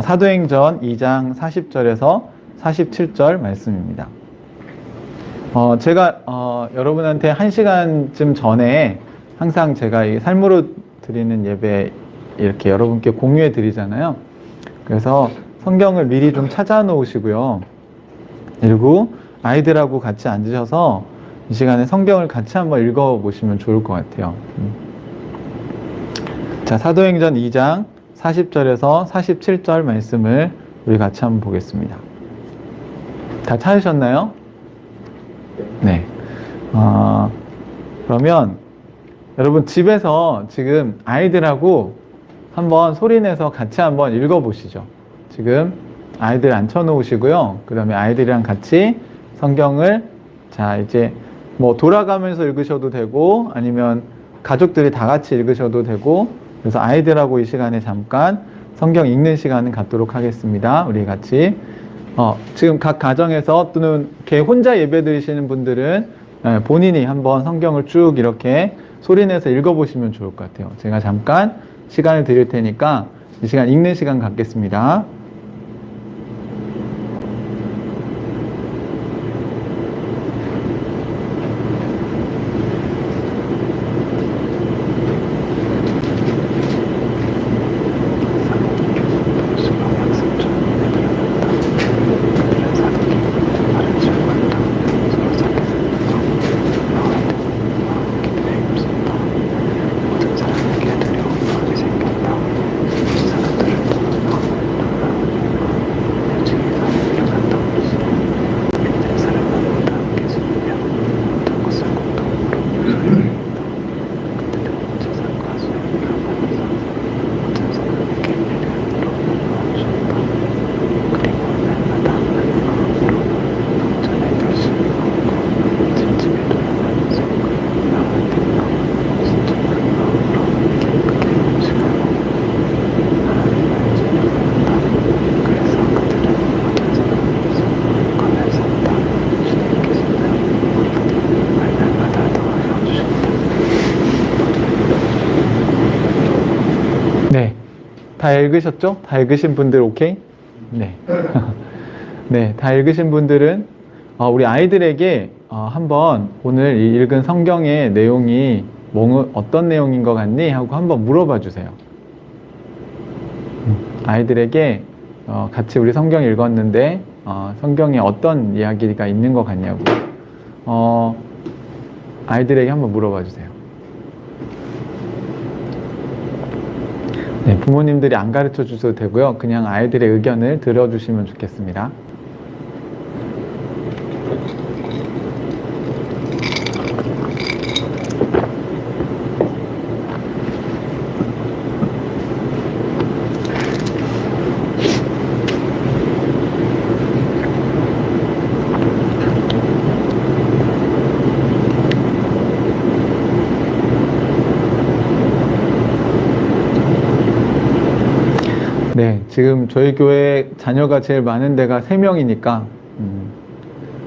사도행전 2장 40절에서 47절 말씀입니다. 제가 여러분한테 1시간쯤 전에 항상 제가 이 삶으로 드리는 예배 이렇게 여러분께 공유해 드리잖아요. 그래서 성경을 미리 좀 찾아 놓으시고요. 그리고 아이들하고 같이 앉으셔서 이 시간에 성경을 같이 한번 읽어 보시면 좋을 것 같아요. 자, 사도행전 2장 40절에서 47절 말씀을 우리 같이 한번 보겠습니다. 다 찾으셨나요? 네. 그러면 여러분 집에서 지금 아이들하고 한번 소리내서 같이 한번 읽어보시죠. 지금 아이들 앉혀놓으시고요. 그 다음에 아이들이랑 같이 성경을 자 이제 뭐 돌아가면서 읽으셔도 되고 아니면 가족들이 다 같이 읽으셔도 되고 그래서 아이들하고 이 시간에 잠깐 성경 읽는 시간을 갖도록 하겠습니다. 우리 같이 지금 각 가정에서 또는 이렇게 혼자 예배 드리시는 분들은 본인이 한번 성경을 쭉 이렇게 소리내서 읽어보시면 좋을 것 같아요. 제가 잠깐 시간을 드릴 테니까 이 시간 읽는 시간 갖겠습니다. 다 읽으셨죠? 다 읽으신 분들 오케이? 네. 네, 다 읽으신 분들은 우리 아이들에게 한번 오늘 이 읽은 성경의 내용이 어떤 내용인 것 같니? 하고 한번 물어봐 주세요. 아이들에게 같이 우리 성경 읽었는데 성경에 어떤 이야기가 있는 것 같냐고 아이들에게 한번 물어봐 주세요. 네, 부모님들이 안 가르쳐 주셔도 되고요. 그냥 아이들의 의견을 들어주시면 좋겠습니다. 네, 지금 저희 교회 자녀가 제일 많은 데가 3명이니까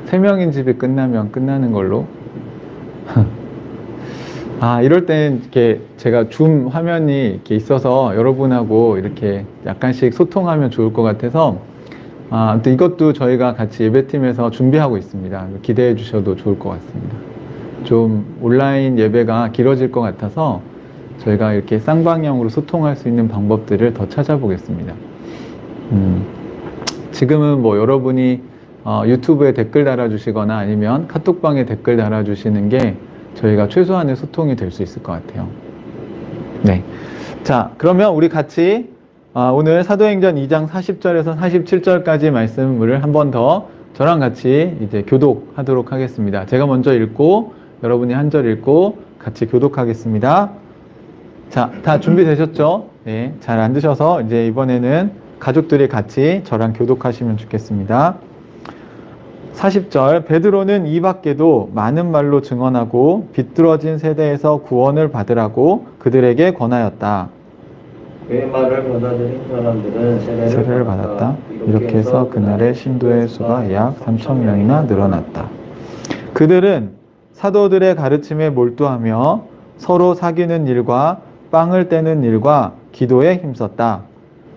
3명인 집이 끝나면 끝나는 걸로. 이럴 땐 이렇게 제가 줌 화면이 이렇게 있어서 여러분하고 이렇게 약간씩 소통하면 좋을 것 같아서 또 이것도 저희가 같이 예배팀에서 준비하고 있습니다. 기대해 주셔도 좋을 것 같습니다. 좀 온라인 예배가 길어질 것 같아서 저희가 이렇게 쌍방향으로 소통할 수 있는 방법들을 더 찾아보겠습니다. 지금은 뭐 여러분이 유튜브에 댓글 달아주시거나 아니면 카톡방에 댓글 달아주시는 게 저희가 최소한의 소통이 될 수 있을 것 같아요. 네. 자, 그러면 우리 같이 오늘 사도행전 2장 40절에서 47절까지 말씀을 한 번 더 저랑 같이 이제 교독하도록 하겠습니다. 제가 먼저 읽고 여러분이 한 절 읽고 같이 교독하겠습니다. 자, 다 준비되셨죠? 네, 잘 앉으셔서 이제 이번에는 가족들이 같이 저랑 교독하시면 좋겠습니다. 40절, 베드로는 이 밖에도 많은 말로 증언하고 비뚤어진 세대에서 구원을 받으라고 그들에게 권하였다. 그의 말을 받아들인 사람들은 세례를 받았다. 이렇게 해서 그날의 신도의 수가 약 3,000명이나 늘어났다. 그들은 사도들의 가르침에 몰두하며 서로 사귀는 일과 빵을 떼는 일과 기도에 힘썼다.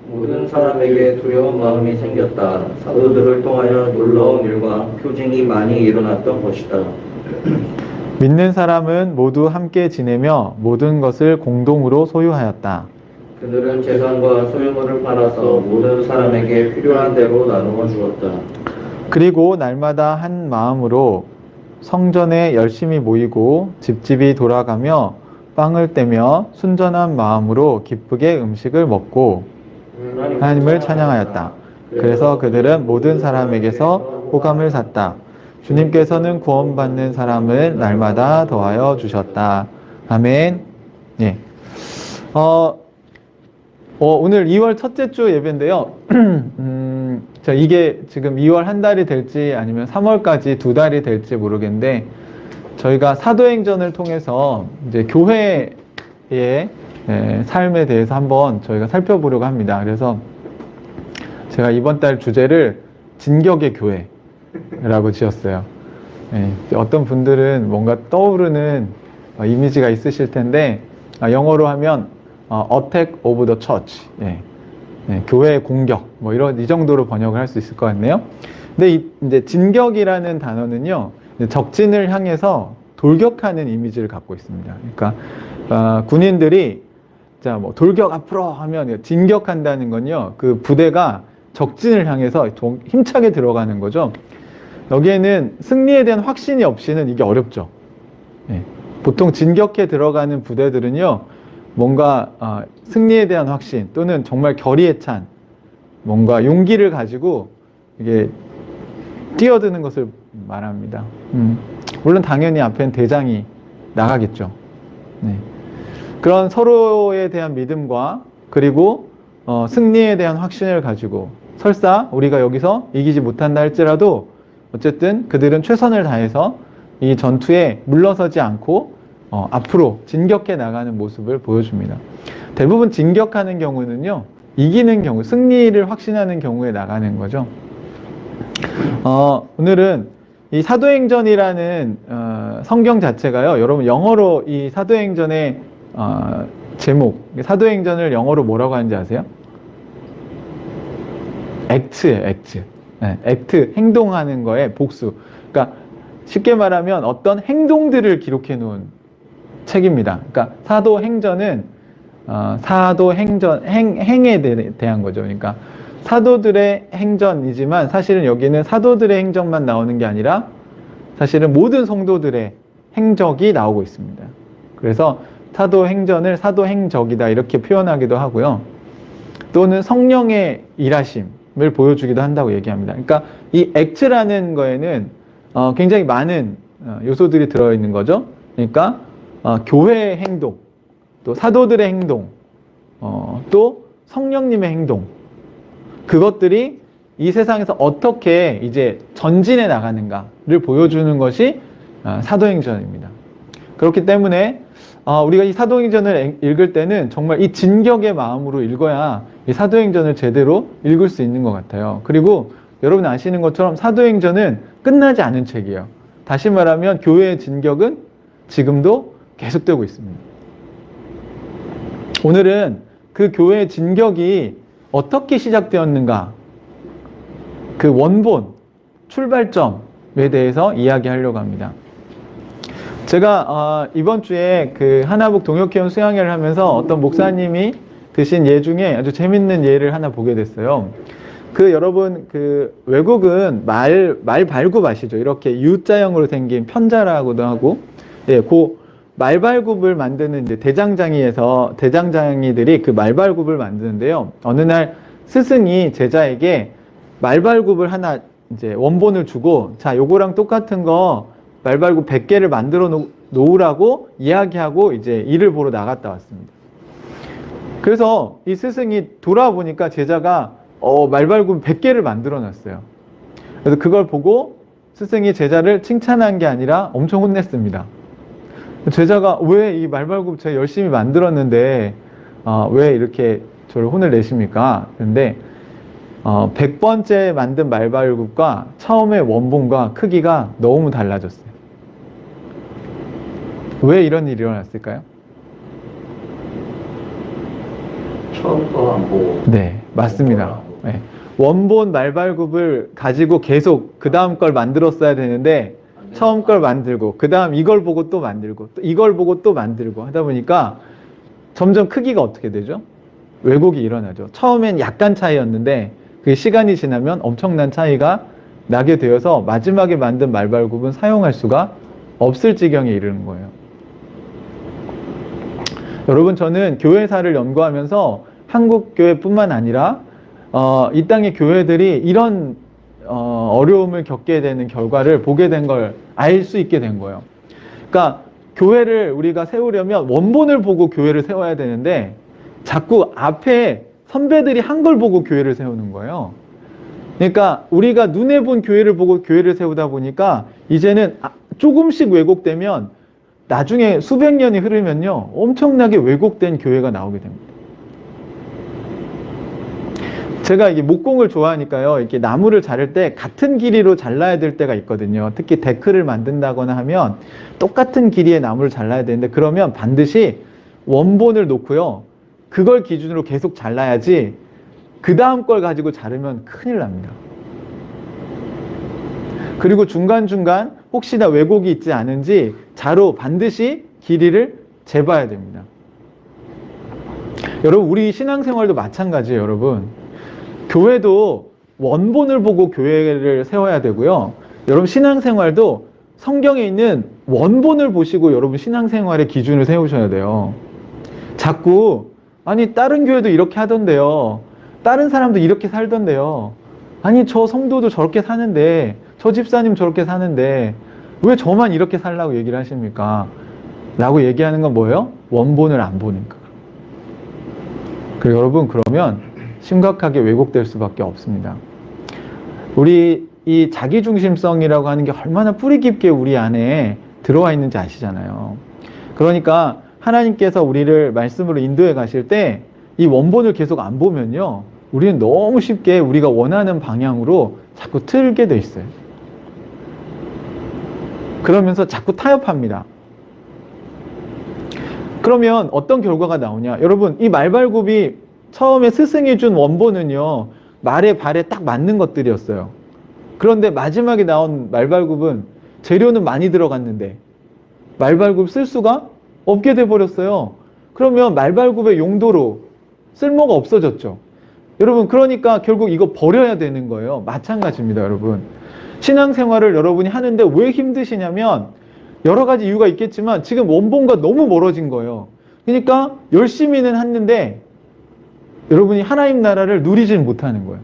모든 사람에게 두려운 마음이 생겼다. 사도들을 통하여 놀라운 일과 표징이 많이 일어났던 것이다. 믿는 사람은 모두 함께 지내며 모든 것을 공동으로 소유하였다. 그들은 재산과 소유물을 팔아서 모든 사람에게 필요한 대로 나누어 주었다. 그리고 날마다 한 마음으로 성전에 열심히 모이고 집집이 돌아가며 빵을 떼며 순전한 마음으로 기쁘게 음식을 먹고 하나님을 찬양하였다. 그래서 그들은 모든 사람에게서 호감을 샀다. 주님께서는 구원받는 사람을 날마다 더하여 주셨다. 아멘. 예. 오늘 2월 첫째 주 예배인데요. 이게 지금 2월 한 달이 될지 아니면 3월까지 2달이 될지 모르겠는데, 저희가 사도행전을 통해서 이제 교회의 삶에 대해서 한번 저희가 살펴보려고 합니다. 그래서 제가 이번 달 주제를 진격의 교회라고 지었어요. 어떤 분들은 뭔가 떠오르는 이미지가 있으실 텐데, 영어로 하면 Attack of the Church, 교회의 공격, 뭐 이 정도로 번역을 할 수 있을 것 같네요. 근데 이제 진격이라는 단어는요, 적진을 향해서 돌격하는 이미지를 갖고 있습니다. 그러니까 군인들이 자 뭐 돌격 앞으로 하면 진격한다는 건요, 그 부대가 적진을 향해서 좀 힘차게 들어가는 거죠. 여기에는 승리에 대한 확신이 없이는 이게 어렵죠. 보통 진격해 들어가는 부대들은요, 뭔가 승리에 대한 확신 또는 정말 결의에 찬 뭔가 용기를 가지고 이게 뛰어드는 것을 말합니다. 물론 당연히 앞엔 대장이 나가겠죠. 그런 서로에 대한 믿음과 그리고 승리에 대한 확신을 가지고, 설사 우리가 여기서 이기지 못한다 할지라도 어쨌든 그들은 최선을 다해서 이 전투에 물러서지 않고 앞으로 진격해 나가는 모습을 보여줍니다. 대부분 진격하는 경우는요, 이기는 경우, 승리를 확신하는 경우에 나가는 거죠. 오늘은 이 사도행전이라는 성경 자체가요, 여러분 영어로 이 사도행전의 제목, 사도행전을 영어로 뭐라고 하는지 아세요? 액트예요, 액트. 액트, 행동하는 거에 복수. 그러니까 쉽게 말하면 어떤 행동들을 기록해 놓은 책입니다. 그러니까 사도행전은 사도행전, 행에 대한 거죠. 그러니까 사도들의 행전이지만 사실은 여기는 사도들의 행전만 나오는 게 아니라 사실은 모든 성도들의 행적이 나오고 있습니다. 그래서 사도행전을 사도행적이다 이렇게 표현하기도 하고요. 또는 성령의 일하심을 보여주기도 한다고 얘기합니다. 그러니까 이 액트라는 거에는 굉장히 많은 요소들이 들어있는 거죠. 그러니까 교회의 행동, 또 사도들의 행동, 또 성령님의 행동, 그것들이 이 세상에서 어떻게 이제 전진해 나가는가를 보여주는 것이 사도행전입니다. 그렇기 때문에 우리가 이 사도행전을 읽을 때는 정말 이 진격의 마음으로 읽어야 이 사도행전을 제대로 읽을 수 있는 것 같아요. 그리고 여러분 아시는 것처럼 사도행전은 끝나지 않은 책이에요. 다시 말하면 교회의 진격은 지금도 계속되고 있습니다. 오늘은 그 교회의 진격이 어떻게 시작되었는가, 그 원본, 출발점에 대해서 이야기하려고 합니다. 제가 이번 주에 그 하나북 동역회원 수양회를 하면서 어떤 목사님이 드신 예 중에 아주 재밌는 예를 하나 보게 됐어요. 여러분 외국은 말 발굽 아시죠? 이렇게 U자형으로 생긴 편자라고도 하고, 그 말발굽을 만드는 이제 대장장이들이 그 말발굽을 만드는데요. 어느 날 스승이 제자에게 말발굽을 하나 이제 원본을 주고, 자, 요거랑 똑같은 거 말발굽 100개를 만들어 놓으라고 이야기하고 이제 일을 보러 나갔다 왔습니다. 그래서 이 스승이 돌아보니까 제자가 말발굽 100개를 만들어 놨어요. 그래서 그걸 보고 스승이 제자를 칭찬한 게 아니라 엄청 혼냈습니다. 제자가 왜 이 말발굽 제가 열심히 만들었는데 왜 이렇게 저를 혼을 내십니까? 그런데 100번째 만든 말발굽과 처음의 원본과 크기가 너무 달라졌어요. 왜 이런 일이 일어났을까요? 처음 거 안 보고. 네, 맞습니다. 네. 원본 말발굽을 가지고 계속 그 다음 걸 만들었어야 되는데 처음 걸 만들고 그 다음 이걸 보고 또 만들고 또 이걸 보고 또 만들고 하다 보니까 점점 크기가 어떻게 되죠? 왜곡이 일어나죠. 처음엔 약간 차이였는데 그 시간이 지나면 엄청난 차이가 나게 되어서 마지막에 만든 말발굽은 사용할 수가 없을 지경에 이르는 거예요. 여러분, 저는 교회사를 연구하면서 한국 교회뿐만 아니라 이 땅의 교회들이 이런 어려움을 겪게 되는 결과를 보게 된 걸 알 수 있게 된 거예요. 그러니까 교회를 우리가 세우려면 원본을 보고 교회를 세워야 되는데 자꾸 앞에 선배들이 한 걸 보고 교회를 세우는 거예요. 그러니까 우리가 눈에 본 교회를 보고 교회를 세우다 보니까 이제는 조금씩 왜곡되면 나중에 수백 년이 흐르면요 엄청나게 왜곡된 교회가 나오게 됩니다. 제가 이게 목공을 좋아하니까요, 이렇게 나무를 자를 때 같은 길이로 잘라야 될 때가 있거든요. 특히 데크를 만든다거나 하면 똑같은 길이의 나무를 잘라야 되는데 그러면 반드시 원본을 놓고요, 그걸 기준으로 계속 잘라야지 그 다음 걸 가지고 자르면 큰일 납니다. 그리고 중간중간 혹시나 왜곡이 있지 않은지 자로 반드시 길이를 재봐야 됩니다. 여러분, 우리 신앙생활도 마찬가지예요. 여러분, 교회도 원본을 보고 교회를 세워야 되고요. 여러분, 신앙생활도 성경에 있는 원본을 보시고 여러분 신앙생활의 기준을 세우셔야 돼요. 자꾸 아니 다른 교회도 이렇게 하던데요, 다른 사람도 이렇게 살던데요, 아니 저 성도도 저렇게 사는데, 저 집사님 저렇게 사는데 왜 저만 이렇게 살라고 얘기를 하십니까? 라고 얘기하는 건 뭐예요? 원본을 안 보니까. 그리고 여러분, 그러면 심각하게 왜곡될 수밖에 없습니다. 우리 이 자기중심성이라고 하는 게 얼마나 뿌리 깊게 우리 안에 들어와 있는지 아시잖아요. 그러니까 하나님께서 우리를 말씀으로 인도해 가실 때 이 원본을 계속 안 보면요, 우리는 너무 쉽게 우리가 원하는 방향으로 자꾸 틀게 돼 있어요. 그러면서 자꾸 타협합니다. 그러면 어떤 결과가 나오냐? 여러분, 이 말발굽이 처음에 스승이 준 원본은요, 말에 발에 딱 맞는 것들이었어요. 그런데 마지막에 나온 말발굽은 재료는 많이 들어갔는데 말발굽 쓸 수가 없게 돼버렸어요. 그러면 말발굽의 용도로 쓸모가 없어졌죠. 여러분, 그러니까 결국 이거 버려야 되는 거예요. 마찬가지입니다, 여러분. 신앙생활을 여러분이 하는데 왜 힘드시냐면 여러 가지 이유가 있겠지만 지금 원본과 너무 멀어진 거예요. 그러니까 열심히는 했는데 여러분이 하나님 나라를 누리지는 못하는 거예요.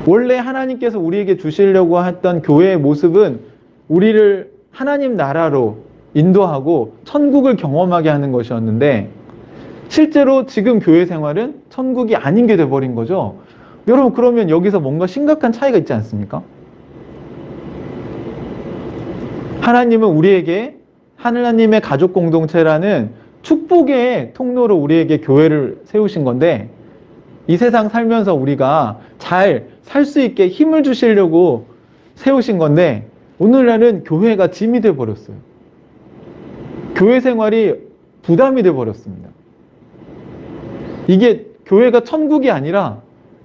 원래 하나님께서 우리에게 주시려고 했던 교회의 모습은 우리를 하나님 나라로 인도하고 천국을 경험하게 하는 것이었는데 실제로 지금 교회 생활은 천국이 아닌 게 돼버린 거죠. 여러분, 그러면 여기서 뭔가 심각한 차이가 있지 않습니까? 하나님은 우리에게 하나님의 가족 공동체라는 축복의 통로로 우리에게 교회를 세우신 건데 이 세상 살면서 우리가 잘 살 수 있게 힘을 주시려고 세우신 건데 오늘날은 교회가 짐이 돼 버렸어요. 교회 생활이 부담이 돼 버렸습니다. 이게 교회가 천국이 아니라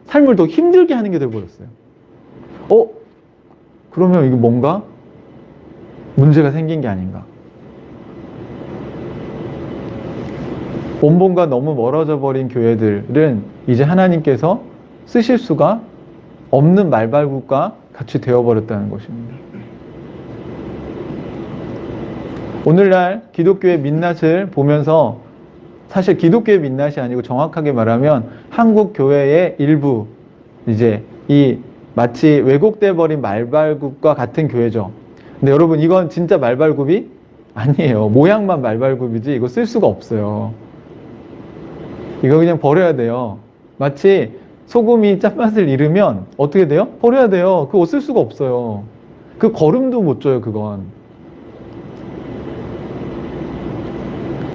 삶을 더 힘들게 하는 게 돼 버렸어요. 그러면 이게 뭔가 문제가 생긴 게 아닌가? 원본과 너무 멀어져 버린 교회들은 이제 하나님께서 쓰실 수가 없는 말발굽과 같이 되어버렸다는 것입니다. 오늘날 기독교의 민낯을 보면서 사실 기독교의 민낯이 아니고 정확하게 말하면 한국 교회의 일부, 이제 이 마치 왜곡돼 버린 말발굽과 같은 교회죠. 근데 여러분, 이건 진짜 말발굽이 아니에요. 모양만 말발굽이지 이거 쓸 수가 없어요. 이거 그냥 버려야 돼요. 마치 소금이 짠맛을 잃으면 어떻게 돼요? 버려야 돼요. 그거 쓸 수가 없어요. 그 걸음도 못 줘요, 그건.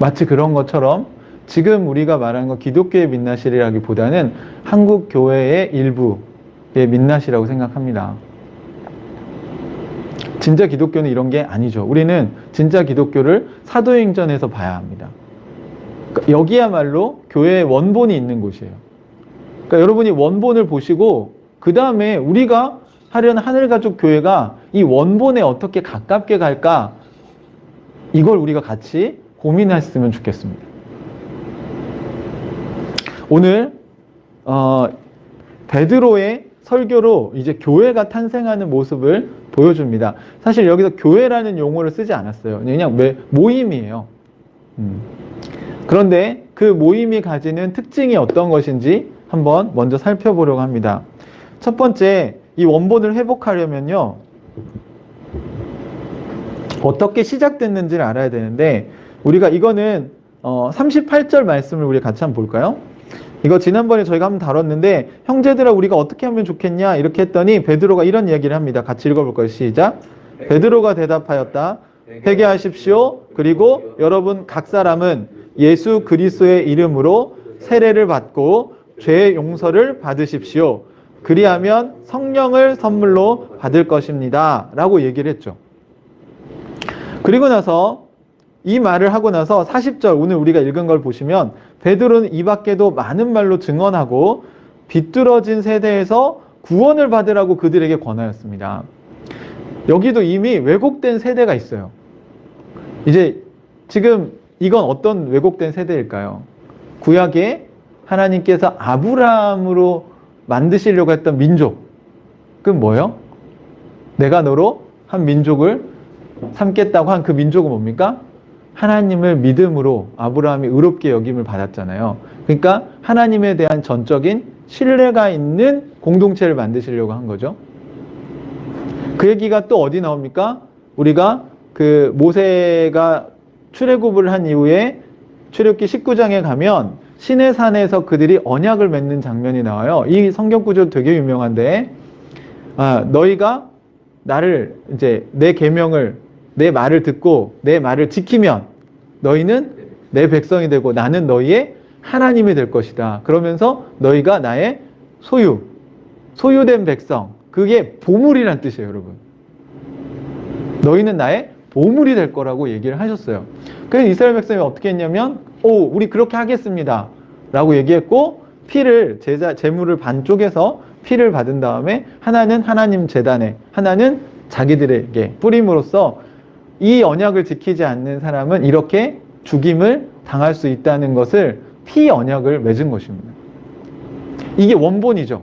마치 그런 것처럼 지금 우리가 말하는 건 기독교의 민낯이라기보다는 한국 교회의 일부의 민낯이라고 생각합니다. 진짜 기독교는 이런 게 아니죠. 우리는 진짜 기독교를 사도행전에서 봐야 합니다. 그러니까 여기야말로 교회의 원본이 있는 곳이에요. 그러니까 여러분이 원본을 보시고 그 다음에 우리가 하려는 하늘가족 교회가 이 원본에 어떻게 가깝게 갈까, 이걸 우리가 같이 고민했으면 좋겠습니다. 오늘 베드로의 설교로 이제 교회가 탄생하는 모습을 보여줍니다. 사실 여기서 교회라는 용어를 쓰지 않았어요. 그냥 모임이에요. 그런데 그 모임이 가지는 특징이 어떤 것인지 한번 먼저 살펴보려고 합니다. 첫 번째, 이 원본을 회복하려면요, 어떻게 시작됐는지를 알아야 되는데, 우리가 이거는 38절 말씀을 우리 같이 한번 볼까요? 이거 지난번에 저희가 한번 다뤘는데, 형제들아 우리가 어떻게 하면 좋겠냐 이렇게 했더니 베드로가 이런 이야기를 합니다. 같이 읽어볼까요? 시작. 베드로가 대답하였다. 회개하십시오. 그리고 여러분 각 사람은 예수 그리스도의 이름으로 세례를 받고 죄 용서를 받으십시오. 그리하면 성령을 선물로 받을 것입니다. 라고 얘기를 했죠. 그리고 나서 이 말을 하고 나서 40절, 오늘 우리가 읽은 걸 보시면 베드로는 이 밖에도 많은 말로 증언하고 비뚤어진 세대에서 구원을 받으라고 그들에게 권하였습니다. 여기도 이미 왜곡된 세대가 있어요. 이제 지금 이건 어떤 왜곡된 세대일까요? 구약에 하나님께서 아브라함으로 만드시려고 했던 민족, 그건 뭐예요? 내가 너로 한 민족을 삼겠다고 한 그 민족은 뭡니까? 하나님을 믿음으로 아브라함이 의롭게 여김을 받았잖아요. 그러니까 하나님에 대한 전적인 신뢰가 있는 공동체를 만드시려고 한 거죠. 그 얘기가 또 어디 나옵니까? 우리가 그 모세가 출애굽을 한 이후에 출애굽기 19장에 가면 시내산에서 그들이 언약을 맺는 장면이 나와요. 이 성경 구조 되게 유명한데, 너희가 나를 이제 내 계명을, 내 말을 듣고 내 말을 지키면 너희는 내 백성이 되고 나는 너희의 하나님이 될 것이다. 그러면서 너희가 나의 소유된 백성, 그게 보물이란 뜻이에요, 여러분. 너희는 나의 보물이 될 거라고 얘기를 하셨어요. 그래서 이스라엘 백성이 어떻게 했냐면, 우리 그렇게 하겠습니다 라고 얘기했고, 피를, 제물을 반 쪼개서 피를 받은 다음에 하나는 하나님 제단에, 하나는 자기들에게 뿌림으로써 이 언약을 지키지 않는 사람은 이렇게 죽임을 당할 수 있다는 것을, 피 언약을 맺은 것입니다. 이게 원본이죠.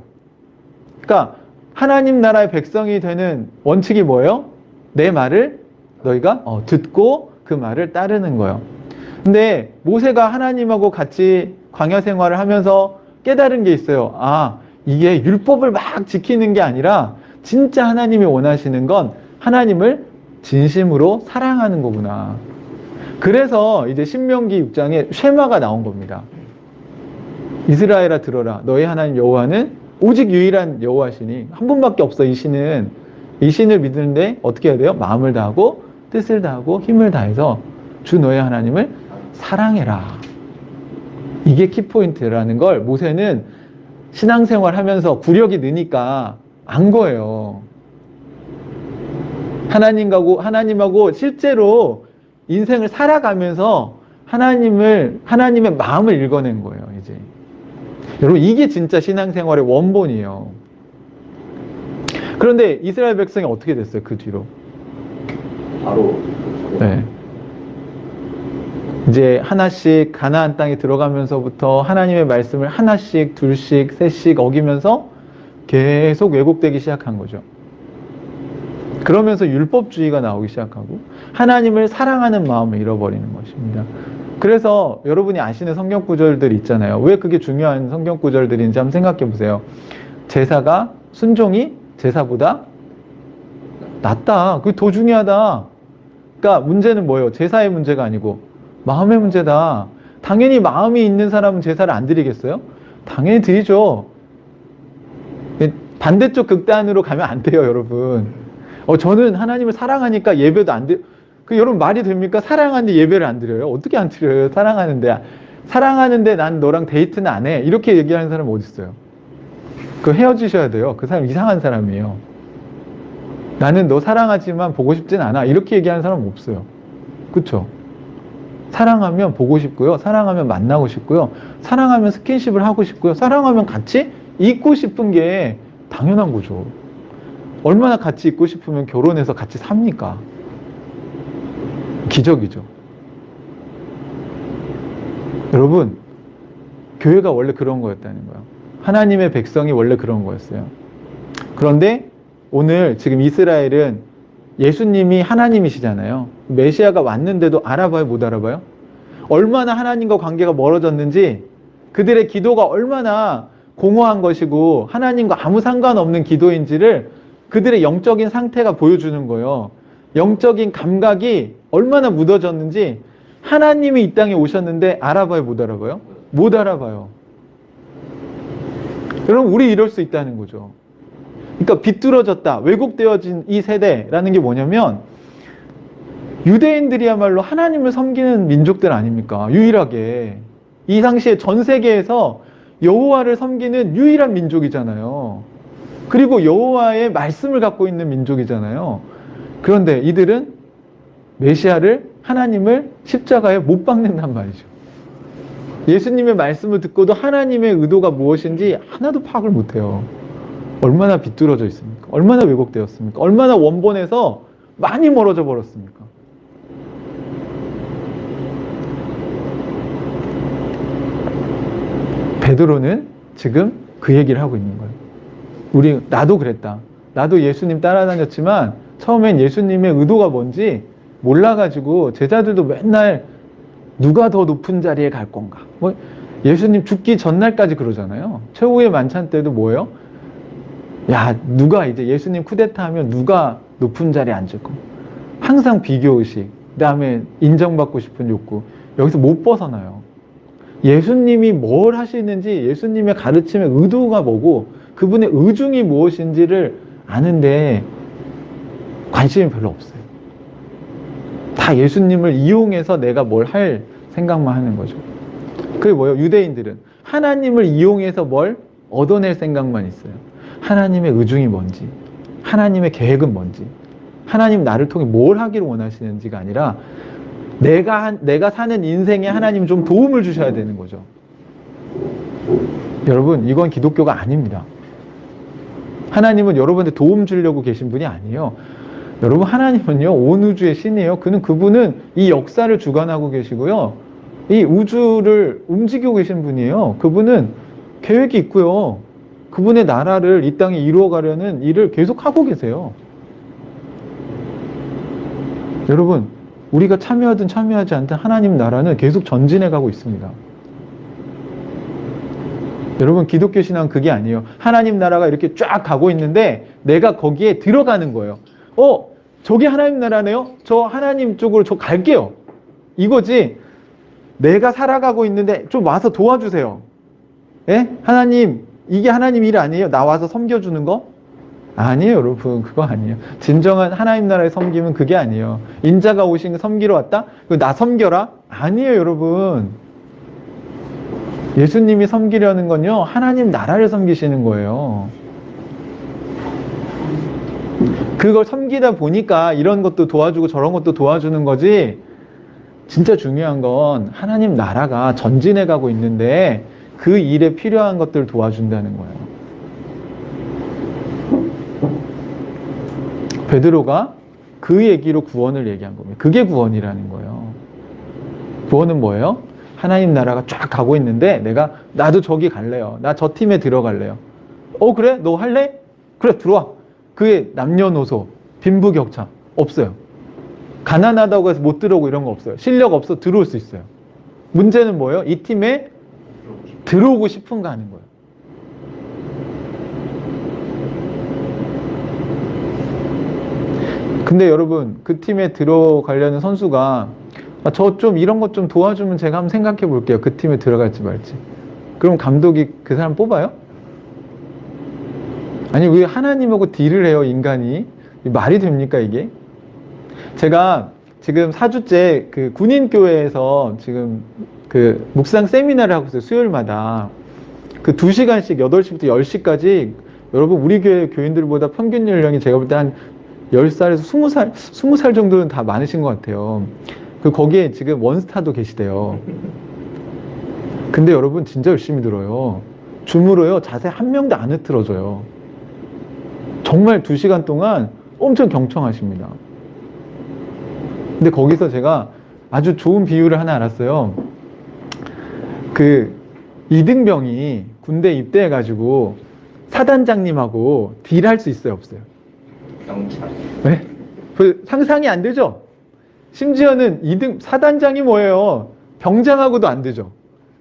그러니까 하나님 나라의 백성이 되는 원칙이 뭐예요? 내 말을 너희가 듣고 그 말을 따르는 거예요. 근데 모세가 하나님하고 같이 광야 생활을 하면서 깨달은 게 있어요. 이게 율법을 막 지키는 게 아니라 진짜 하나님이 원하시는 건 하나님을 진심으로 사랑하는 거구나. 그래서 이제 신명기 6장에 쉐마가 나온 겁니다. 이스라엘아 들어라. 너희 하나님 여호와는 오직 유일한 여호와시니 한 분밖에 없어. 이 신을 믿는데 어떻게 해야 돼요? 마음을 다하고 뜻을 다하고 힘을 다해서 주 너희 하나님을 사랑해라. 이게 키포인트라는 걸 모세는 신앙생활 하면서 구력이 느니까 안 거예요. 하나님하고 실제로 인생을 살아가면서 하나님의 마음을 읽어낸 거예요, 이제. 여러분, 이게 진짜 신앙생활의 원본이에요. 그런데 이스라엘 백성이 어떻게 됐어요, 그 뒤로? 바로. 네. 이제 하나씩 가나안 땅에 들어가면서부터 하나님의 말씀을 하나씩, 둘씩, 셋씩 어기면서 계속 왜곡되기 시작한 거죠. 그러면서 율법주의가 나오기 시작하고 하나님을 사랑하는 마음을 잃어버리는 것입니다. 그래서 여러분이 아시는 성경 구절들 있잖아요. 왜 그게 중요한 성경 구절들인지 한번 생각해 보세요. 제사가, 순종이 제사보다 낫다. 그게 더 중요하다. 그러니까 문제는 뭐예요? 제사의 문제가 아니고 마음의 문제다. 당연히 마음이 있는 사람은 제사를 안 드리겠어요? 당연히 드리죠. 반대쪽 극단으로 가면 안 돼요, 여러분. 저는 하나님을 사랑하니까 예배도 안 드려요. 여러분 말이 됩니까? 사랑하는데 예배를 안 드려요? 어떻게 안 드려요? 사랑하는데 난 너랑 데이트는 안 해. 이렇게 얘기하는 사람 어디 있어요? 헤어지셔야 돼요. 그 사람 이상한 사람이에요. 나는 너 사랑하지만 보고 싶진 않아. 이렇게 얘기하는 사람 없어요. 그쵸? 사랑하면 보고 싶고요. 사랑하면 만나고 싶고요. 사랑하면 스킨십을 하고 싶고요. 사랑하면 같이 있고 싶은 게 당연한 거죠. 얼마나 같이 있고 싶으면 결혼해서 같이 삽니까? 기적이죠. 여러분, 교회가 원래 그런 거였다는 거예요. 하나님의 백성이 원래 그런 거였어요. 그런데 오늘 지금 이스라엘은 예수님이 하나님이시잖아요. 메시아가 왔는데도 알아봐요, 못 알아봐요? 얼마나 하나님과 관계가 멀어졌는지, 그들의 기도가 얼마나 공허한 것이고 하나님과 아무 상관없는 기도인지를 그들의 영적인 상태가 보여주는 거예요. 영적인 감각이 얼마나 묻어졌는지 하나님이 이 땅에 오셨는데 알아봐요, 못 알아봐요? 못 알아봐요. 여러분, 우리 이럴 수 있다는 거죠. 그러니까 비뚤어졌다, 왜곡되어진 이 세대라는 게 뭐냐면 유대인들이야말로 하나님을 섬기는 민족들 아닙니까? 유일하게. 이 당시에 전 세계에서 여호와를 섬기는 유일한 민족이잖아요. 그리고 여호와의 말씀을 갖고 있는 민족이잖아요. 그런데 이들은 메시아를, 하나님을 십자가에 못 박는단 말이죠. 예수님의 말씀을 듣고도 하나님의 의도가 무엇인지 하나도 파악을 못해요. 얼마나 비뚤어져 있습니까? 얼마나 왜곡되었습니까? 얼마나 원본에서 많이 멀어져 버렸습니까? 베드로는 지금 그 얘기를 하고 있는 거예요. 나도 그랬다. 나도 예수님 따라다녔지만 처음엔 예수님의 의도가 뭔지 몰라가지고 제자들도 맨날 누가 더 높은 자리에 갈 건가? 뭐 예수님 죽기 전날까지 그러잖아요. 최후의 만찬 때도 뭐예요? 야, 누가 이제 예수님 쿠데타 하면 누가 높은 자리에 앉을 건가? 항상 비교의식, 그 다음에 인정받고 싶은 욕구, 여기서 못 벗어나요. 예수님이 뭘 하시는지, 예수님의 가르침의 의도가 뭐고 그분의 의중이 무엇인지를 아는데 관심이 별로 없어요. 다 예수님을 이용해서 내가 뭘 할 생각만 하는 거죠. 그게 뭐예요? 유대인들은 하나님을 이용해서 뭘 얻어낼 생각만 있어요. 하나님의 의중이 뭔지, 하나님의 계획은 뭔지, 하나님 나를 통해 뭘 하기를 원하시는지가 아니라 내가 사는 인생에 하나님 좀 도움을 주셔야 되는 거죠. 여러분, 이건 기독교가 아닙니다. 하나님은 여러분한테 도움 주려고 계신 분이 아니에요. 여러분, 하나님은요, 온 우주의 신이에요. 그분은 이 역사를 주관하고 계시고요. 이 우주를 움직이고 계신 분이에요. 그분은 계획이 있고요. 그분의 나라를 이 땅에 이루어가려는 일을 계속 하고 계세요. 여러분, 우리가 참여하든 참여하지 않든 하나님 나라는 계속 전진해 가고 있습니다. 여러분, 기독교 신앙은 그게 아니에요. 하나님 나라가 이렇게 쫙 가고 있는데 내가 거기에 들어가는 거예요. 저기 하나님 나라네요? 저 하나님 쪽으로 저 갈게요. 이거지. 내가 살아가고 있는데 좀 와서 도와주세요. 예? 하나님, 이게 하나님 일 아니에요? 나 와서 섬겨주는 거? 아니에요, 여러분. 그거 아니에요. 진정한 하나님 나라의 섬김은 그게 아니에요. 인자가 오신 거 섬기러 왔다? 나 섬겨라? 아니에요, 여러분. 예수님이 섬기려는 건요, 하나님 나라를 섬기시는 거예요. 그걸 섬기다 보니까 이런 것도 도와주고 저런 것도 도와주는 거지, 진짜 중요한 건 하나님 나라가 전진해 가고 있는데 그 일에 필요한 것들을 도와준다는 거예요. 베드로가 그 얘기로 구원을 얘기한 겁니다. 그게 구원이라는 거예요. 구원은 뭐예요? 하나님 나라가 쫙 가고 있는데 나도 저기 갈래요. 나 저 팀에 들어갈래요. 그래? 너 할래? 그래, 들어와. 그게 남녀노소, 빈부격차 없어요. 가난하다고 해서 못 들어오고 이런 거 없어요. 실력 없어 들어올 수 있어요. 문제는 뭐예요? 이 팀에 들어오고 싶은가 하는 거예요. 근데 여러분, 그 팀에 들어가려는 선수가 저 좀 이런 것 좀 도와주면 제가 한번 생각해 볼게요. 그 팀에 들어갈지 말지. 그럼 감독이 그 사람 뽑아요? 아니, 왜 하나님하고 딜을 해요, 인간이? 말이 됩니까, 이게? 제가 지금 4주째 그 군인교회에서 지금 그 묵상 세미나를 하고 있어요, 수요일마다. 그 2시간씩 8시부터 10시까지 여러분, 우리 교회 교인들보다 평균 연령이 제가 볼 때 한 10살에서 20살 정도는 다 많으신 것 같아요. 그 거기에 지금 원스타도 계시대요. 근데 여러분 진짜 열심히 들어요. 줌으로요 자세 한 명도 안 흐트러져요. 정말 2시간 동안 엄청 경청하십니다. 근데 거기서 제가 아주 좋은 비유를 하나 알았어요. 그 이등병이 군대 입대해가지고 사단장님하고 딜할 수 있어요, 없어요? 경찰. 네? 그 상상이 안 되죠? 심지어는 사단장이 뭐예요? 병장하고도 안 되죠?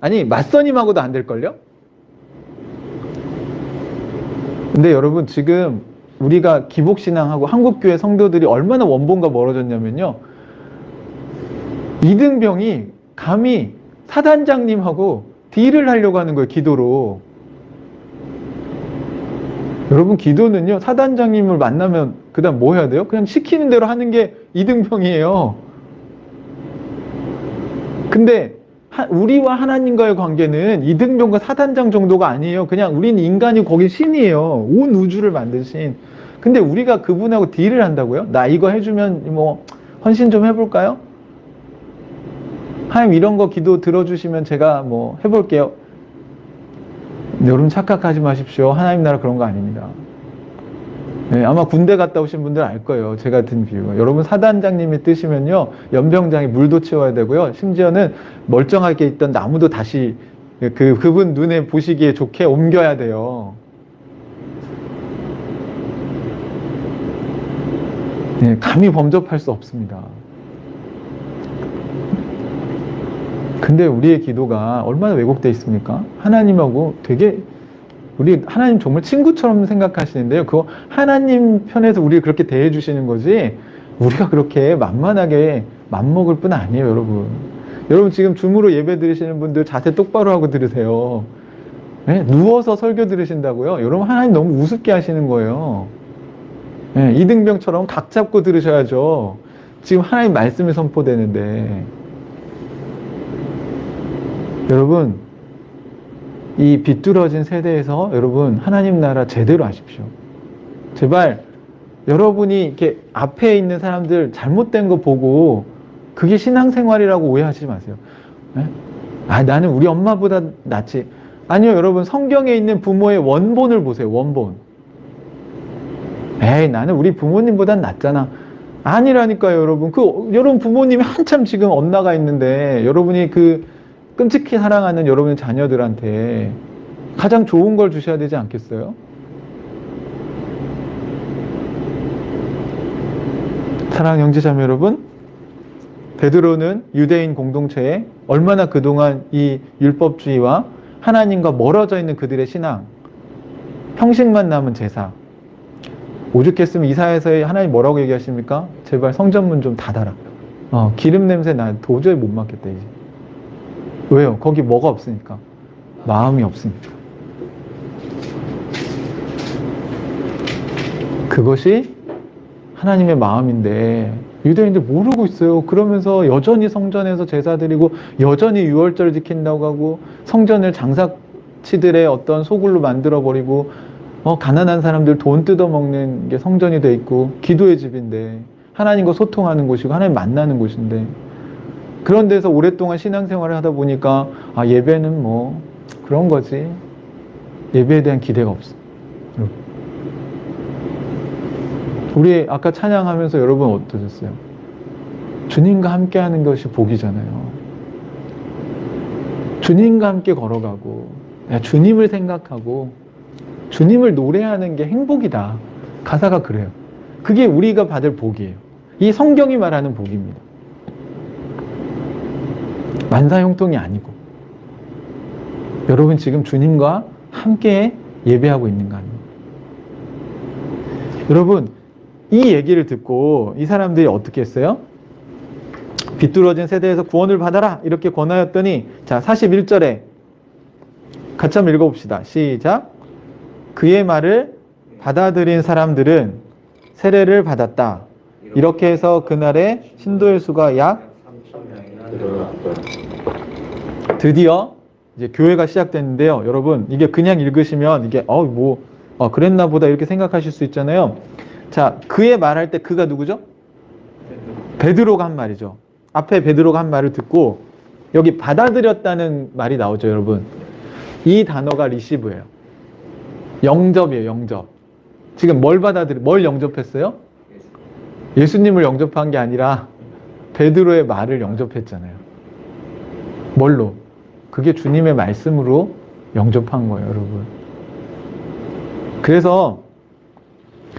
아니, 맞선임하고도 안 될걸요? 근데 여러분, 지금 우리가 기복신앙하고 한국교회 성도들이 얼마나 원본과 멀어졌냐면요. 이등병이 감히 사단장님하고 딜을 하려고 하는 거예요, 기도로. 여러분, 기도는요, 사단장님을 만나면 그 다음 뭐 해야 돼요? 그냥 시키는 대로 하는 게 이등병이에요. 근데 우리와 하나님과의 관계는 이등병과 사단장 정도가 아니에요. 그냥 우린 인간이 거기 신이에요. 온 우주를 만든 신. 근데 우리가 그분하고 딜을 한다고요? 나 이거 해주면 뭐 헌신 좀 해볼까요? 하나님 이런 거 기도 들어주시면 제가 뭐 해볼게요. 근데 여러분 착각하지 마십시오. 하나님 나라 그런 거 아닙니다. 네, 아마 군대 갔다 오신 분들 알 거예요. 제가 든 비유. 여러분 사단장님이 뜨시면요. 연병장이 물도 치워야 되고요. 심지어는 멀쩡하게 있던 나무도 다시 그분 눈에 보시기에 좋게 옮겨야 돼요. 네, 감히 범접할 수 없습니다. 근데 우리의 기도가 얼마나 왜곡되어 있습니까? 하나님하고 되게 우리 하나님 정말 친구처럼 생각하시는데요. 그거 하나님 편에서 우리를 그렇게 대해 주시는 거지 우리가 그렇게 만만하게 맘먹을 뿐 아니에요, 여러분. 여러분 지금 줌으로 예배 들으시는 분들 자세 똑바로 하고 들으세요. 네? 누워서 설교 들으신다고요? 여러분 하나님 너무 우습게 하시는 거예요. 네, 이등병처럼 각 잡고 들으셔야죠. 지금 하나님 말씀이 선포되는데. 여러분 이 비뚤어진 세대에서 여러분 하나님 나라 제대로 하십시오. 제발 여러분이 이렇게 앞에 있는 사람들 잘못된 거 보고 그게 신앙생활이라고 오해하지 마세요. 네? 아 나는 우리 엄마보다 낫지. 아니요 여러분 성경에 있는 부모의 원본을 보세요. 원본. 에이 나는 우리 부모님보단 낫잖아. 아니라니까요 여러분. 여러분 부모님이 한참 지금 엇나가 있는데 여러분이 끔찍히 사랑하는 여러분의 자녀들한테 가장 좋은 걸 주셔야 되지 않겠어요? 사랑하는 형제자매 여러분, 베드로는 유대인 공동체에 얼마나 그동안 이 율법주의와 하나님과 멀어져 있는 그들의 신앙, 형식만 남은 제사, 오죽했으면 이사야서에 하나님 뭐라고 얘기하십니까? 제발 성전문 좀 닫아라. 기름 냄새 나 도저히 못 맡겠다 이제. 왜요? 거기 뭐가 없으니까. 마음이 없으니까. 그것이 하나님의 마음인데 유대인들 모르고 있어요. 그러면서 여전히 성전에서 제사 드리고 여전히 유월절 지킨다고 하고 성전을 장사치들의 어떤 소굴로 만들어버리고 가난한 사람들 돈 뜯어먹는 게 성전이 돼 있고 기도의 집인데 하나님과 소통하는 곳이고 하나님 만나는 곳인데 그런 데서 오랫동안 신앙생활을 하다 보니까 예배는 뭐 그런 거지. 예배에 대한 기대가 없어. 우리 아까 찬양하면서 여러분 어떠셨어요? 주님과 함께 하는 것이 복이잖아요. 주님과 함께 걸어가고 주님을 생각하고 주님을 노래하는 게 행복이다. 가사가 그래요. 그게 우리가 받을 복이에요. 이 성경이 말하는 복입니다. 만사형통이 아니고 여러분 지금 주님과 함께 예배하고 있는 거 아닙니까? 여러분 이 얘기를 듣고 이 사람들이 어떻게 했어요? 비뚤어진 세대에서 구원을 받아라 이렇게 권하였더니 자 41절에 같이 한번 읽어봅시다. 시작. 그의 말을 받아들인 사람들은 세례를 받았다. 이렇게 해서 그날의 신도의 수가 약 3,000명이나 늘어났다. 드디어 이제 교회가 시작됐는데요. 여러분 이게 그냥 읽으시면 이게 그랬나 보다 이렇게 생각하실 수 있잖아요. 자, 그의 말할 때 그가 누구죠? 베드로가 한 말이죠. 앞에 베드로가 한 말을 듣고 여기 받아들였다는 말이 나오죠, 여러분. 이 단어가 리시브예요. 영접이에요, 영접. 지금 뭘 영접했어요? 예수님을 영접한 게 아니라 베드로의 말을 영접했잖아요. 뭘로? 그게 주님의 말씀으로 영접한 거예요, 여러분. 그래서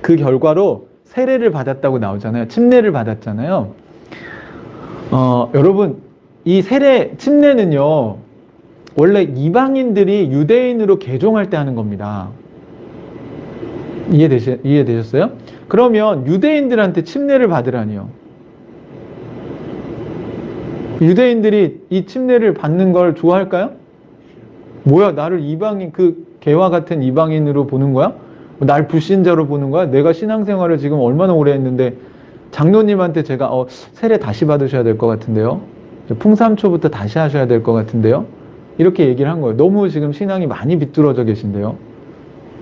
그 결과로 세례를 받았다고 나오잖아요. 침례를 받았잖아요. 여러분, 이 침례는요, 원래 이방인들이 유대인으로 개종할 때 하는 겁니다. 이해되셨어요? 그러면 유대인들한테 침례를 받으라니요. 유대인들이 이 침례를 받는 걸 좋아할까요? 뭐야, 나를 이방인, 개와 같은 이방인으로 보는 거야? 날 불신자로 보는 거야? 내가 신앙생활을 지금 얼마나 오래 했는데 장로님한테 제가 세례 다시 받으셔야 될 것 같은데요. 풍삼초부터 다시 하셔야 될 것 같은데요. 이렇게 얘기를 한 거예요. 너무 지금 신앙이 많이 비뚤어져 계신데요.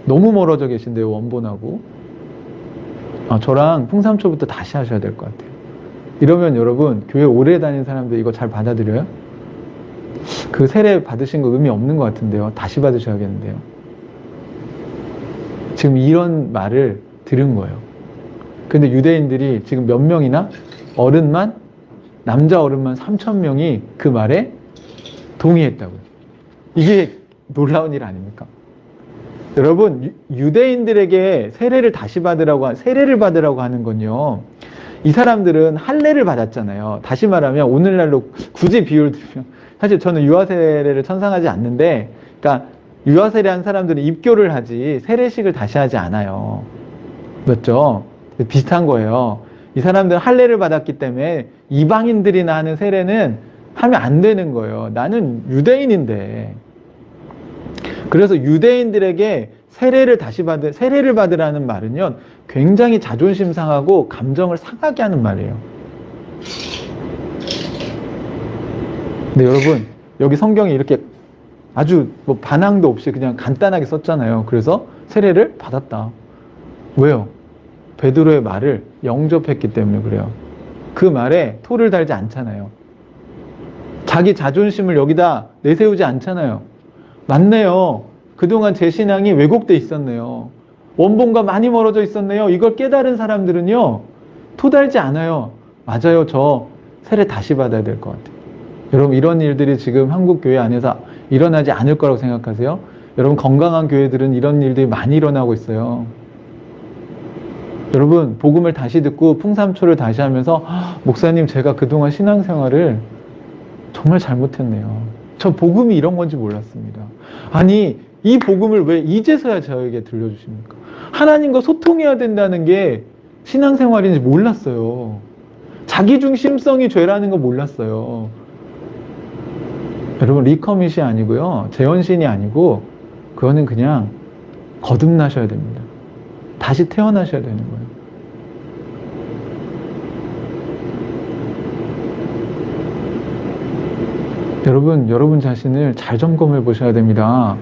너무 멀어져 계신데요, 원본하고. 저랑 풍삼초부터 다시 하셔야 될 것 같아요. 이러면 여러분, 교회 오래 다닌 사람들 이거 잘 받아들여요? 그 세례 받으신 거 의미 없는 것 같은데요. 다시 받으셔야겠는데요. 지금 이런 말을 들은 거예요. 근데 유대인들이 지금 몇 명이나? 남자 어른만 3,000명이 그 말에 동의했다고요. 이게 놀라운 일 아닙니까? 여러분, 유대인들에게 세례를 받으라고 하는 건요, 이 사람들은 할례를 받았잖아요. 다시 말하면 오늘날로 굳이 비유를 들면, 사실 저는 유아세례를 찬성하지 않는데, 그러니까 유아세례 한 사람들은 입교를 하지 세례식을 다시 하지 않아요. 맞죠? 비슷한 거예요. 이 사람들은 할례를 받았기 때문에 이방인들이나 하는 세례는 하면 안 되는 거예요. 나는 유대인인데. 그래서 유대인들에게 세례를 받으라는 말은요, 굉장히 자존심 상하고 감정을 상하게 하는 말이에요. 근데 여러분, 여기 성경이 이렇게 아주 반항도 없이 그냥 간단하게 썼잖아요. 그래서 세례를 받았다. 왜요? 베드로의 말을 영접했기 때문에 그래요. 그 말에 토를 달지 않잖아요. 자기 자존심을 여기다 내세우지 않잖아요. 맞네요. 그동안 제 신앙이 왜곡돼 있었네요. 원본과 많이 멀어져 있었네요. 이걸 깨달은 사람들은요, 토달지 않아요. 맞아요. 저 세례 다시 받아야 될 것 같아요. 여러분, 이런 일들이 지금 한국 교회 안에서 일어나지 않을 거라고 생각하세요? 여러분, 건강한 교회들은 이런 일들이 많이 일어나고 있어요. 여러분, 복음을 다시 듣고 풍삼초를 다시 하면서 목사님, 제가 그동안 신앙생활을 정말 잘못했네요. 저 복음이 이런 건지 몰랐습니다. 아니, 이 복음을 왜 이제서야 저에게 들려주십니까? 하나님과 소통해야 된다는 게 신앙생활인지 몰랐어요. 자기중심성이 죄라는 거 몰랐어요. 여러분, 리커밋이 아니고요, 재혼신이 아니고, 그거는 그냥 거듭나셔야 됩니다. 다시 태어나셔야 되는 거예요. 여러분 자신을 잘 점검해 보셔야 됩니다.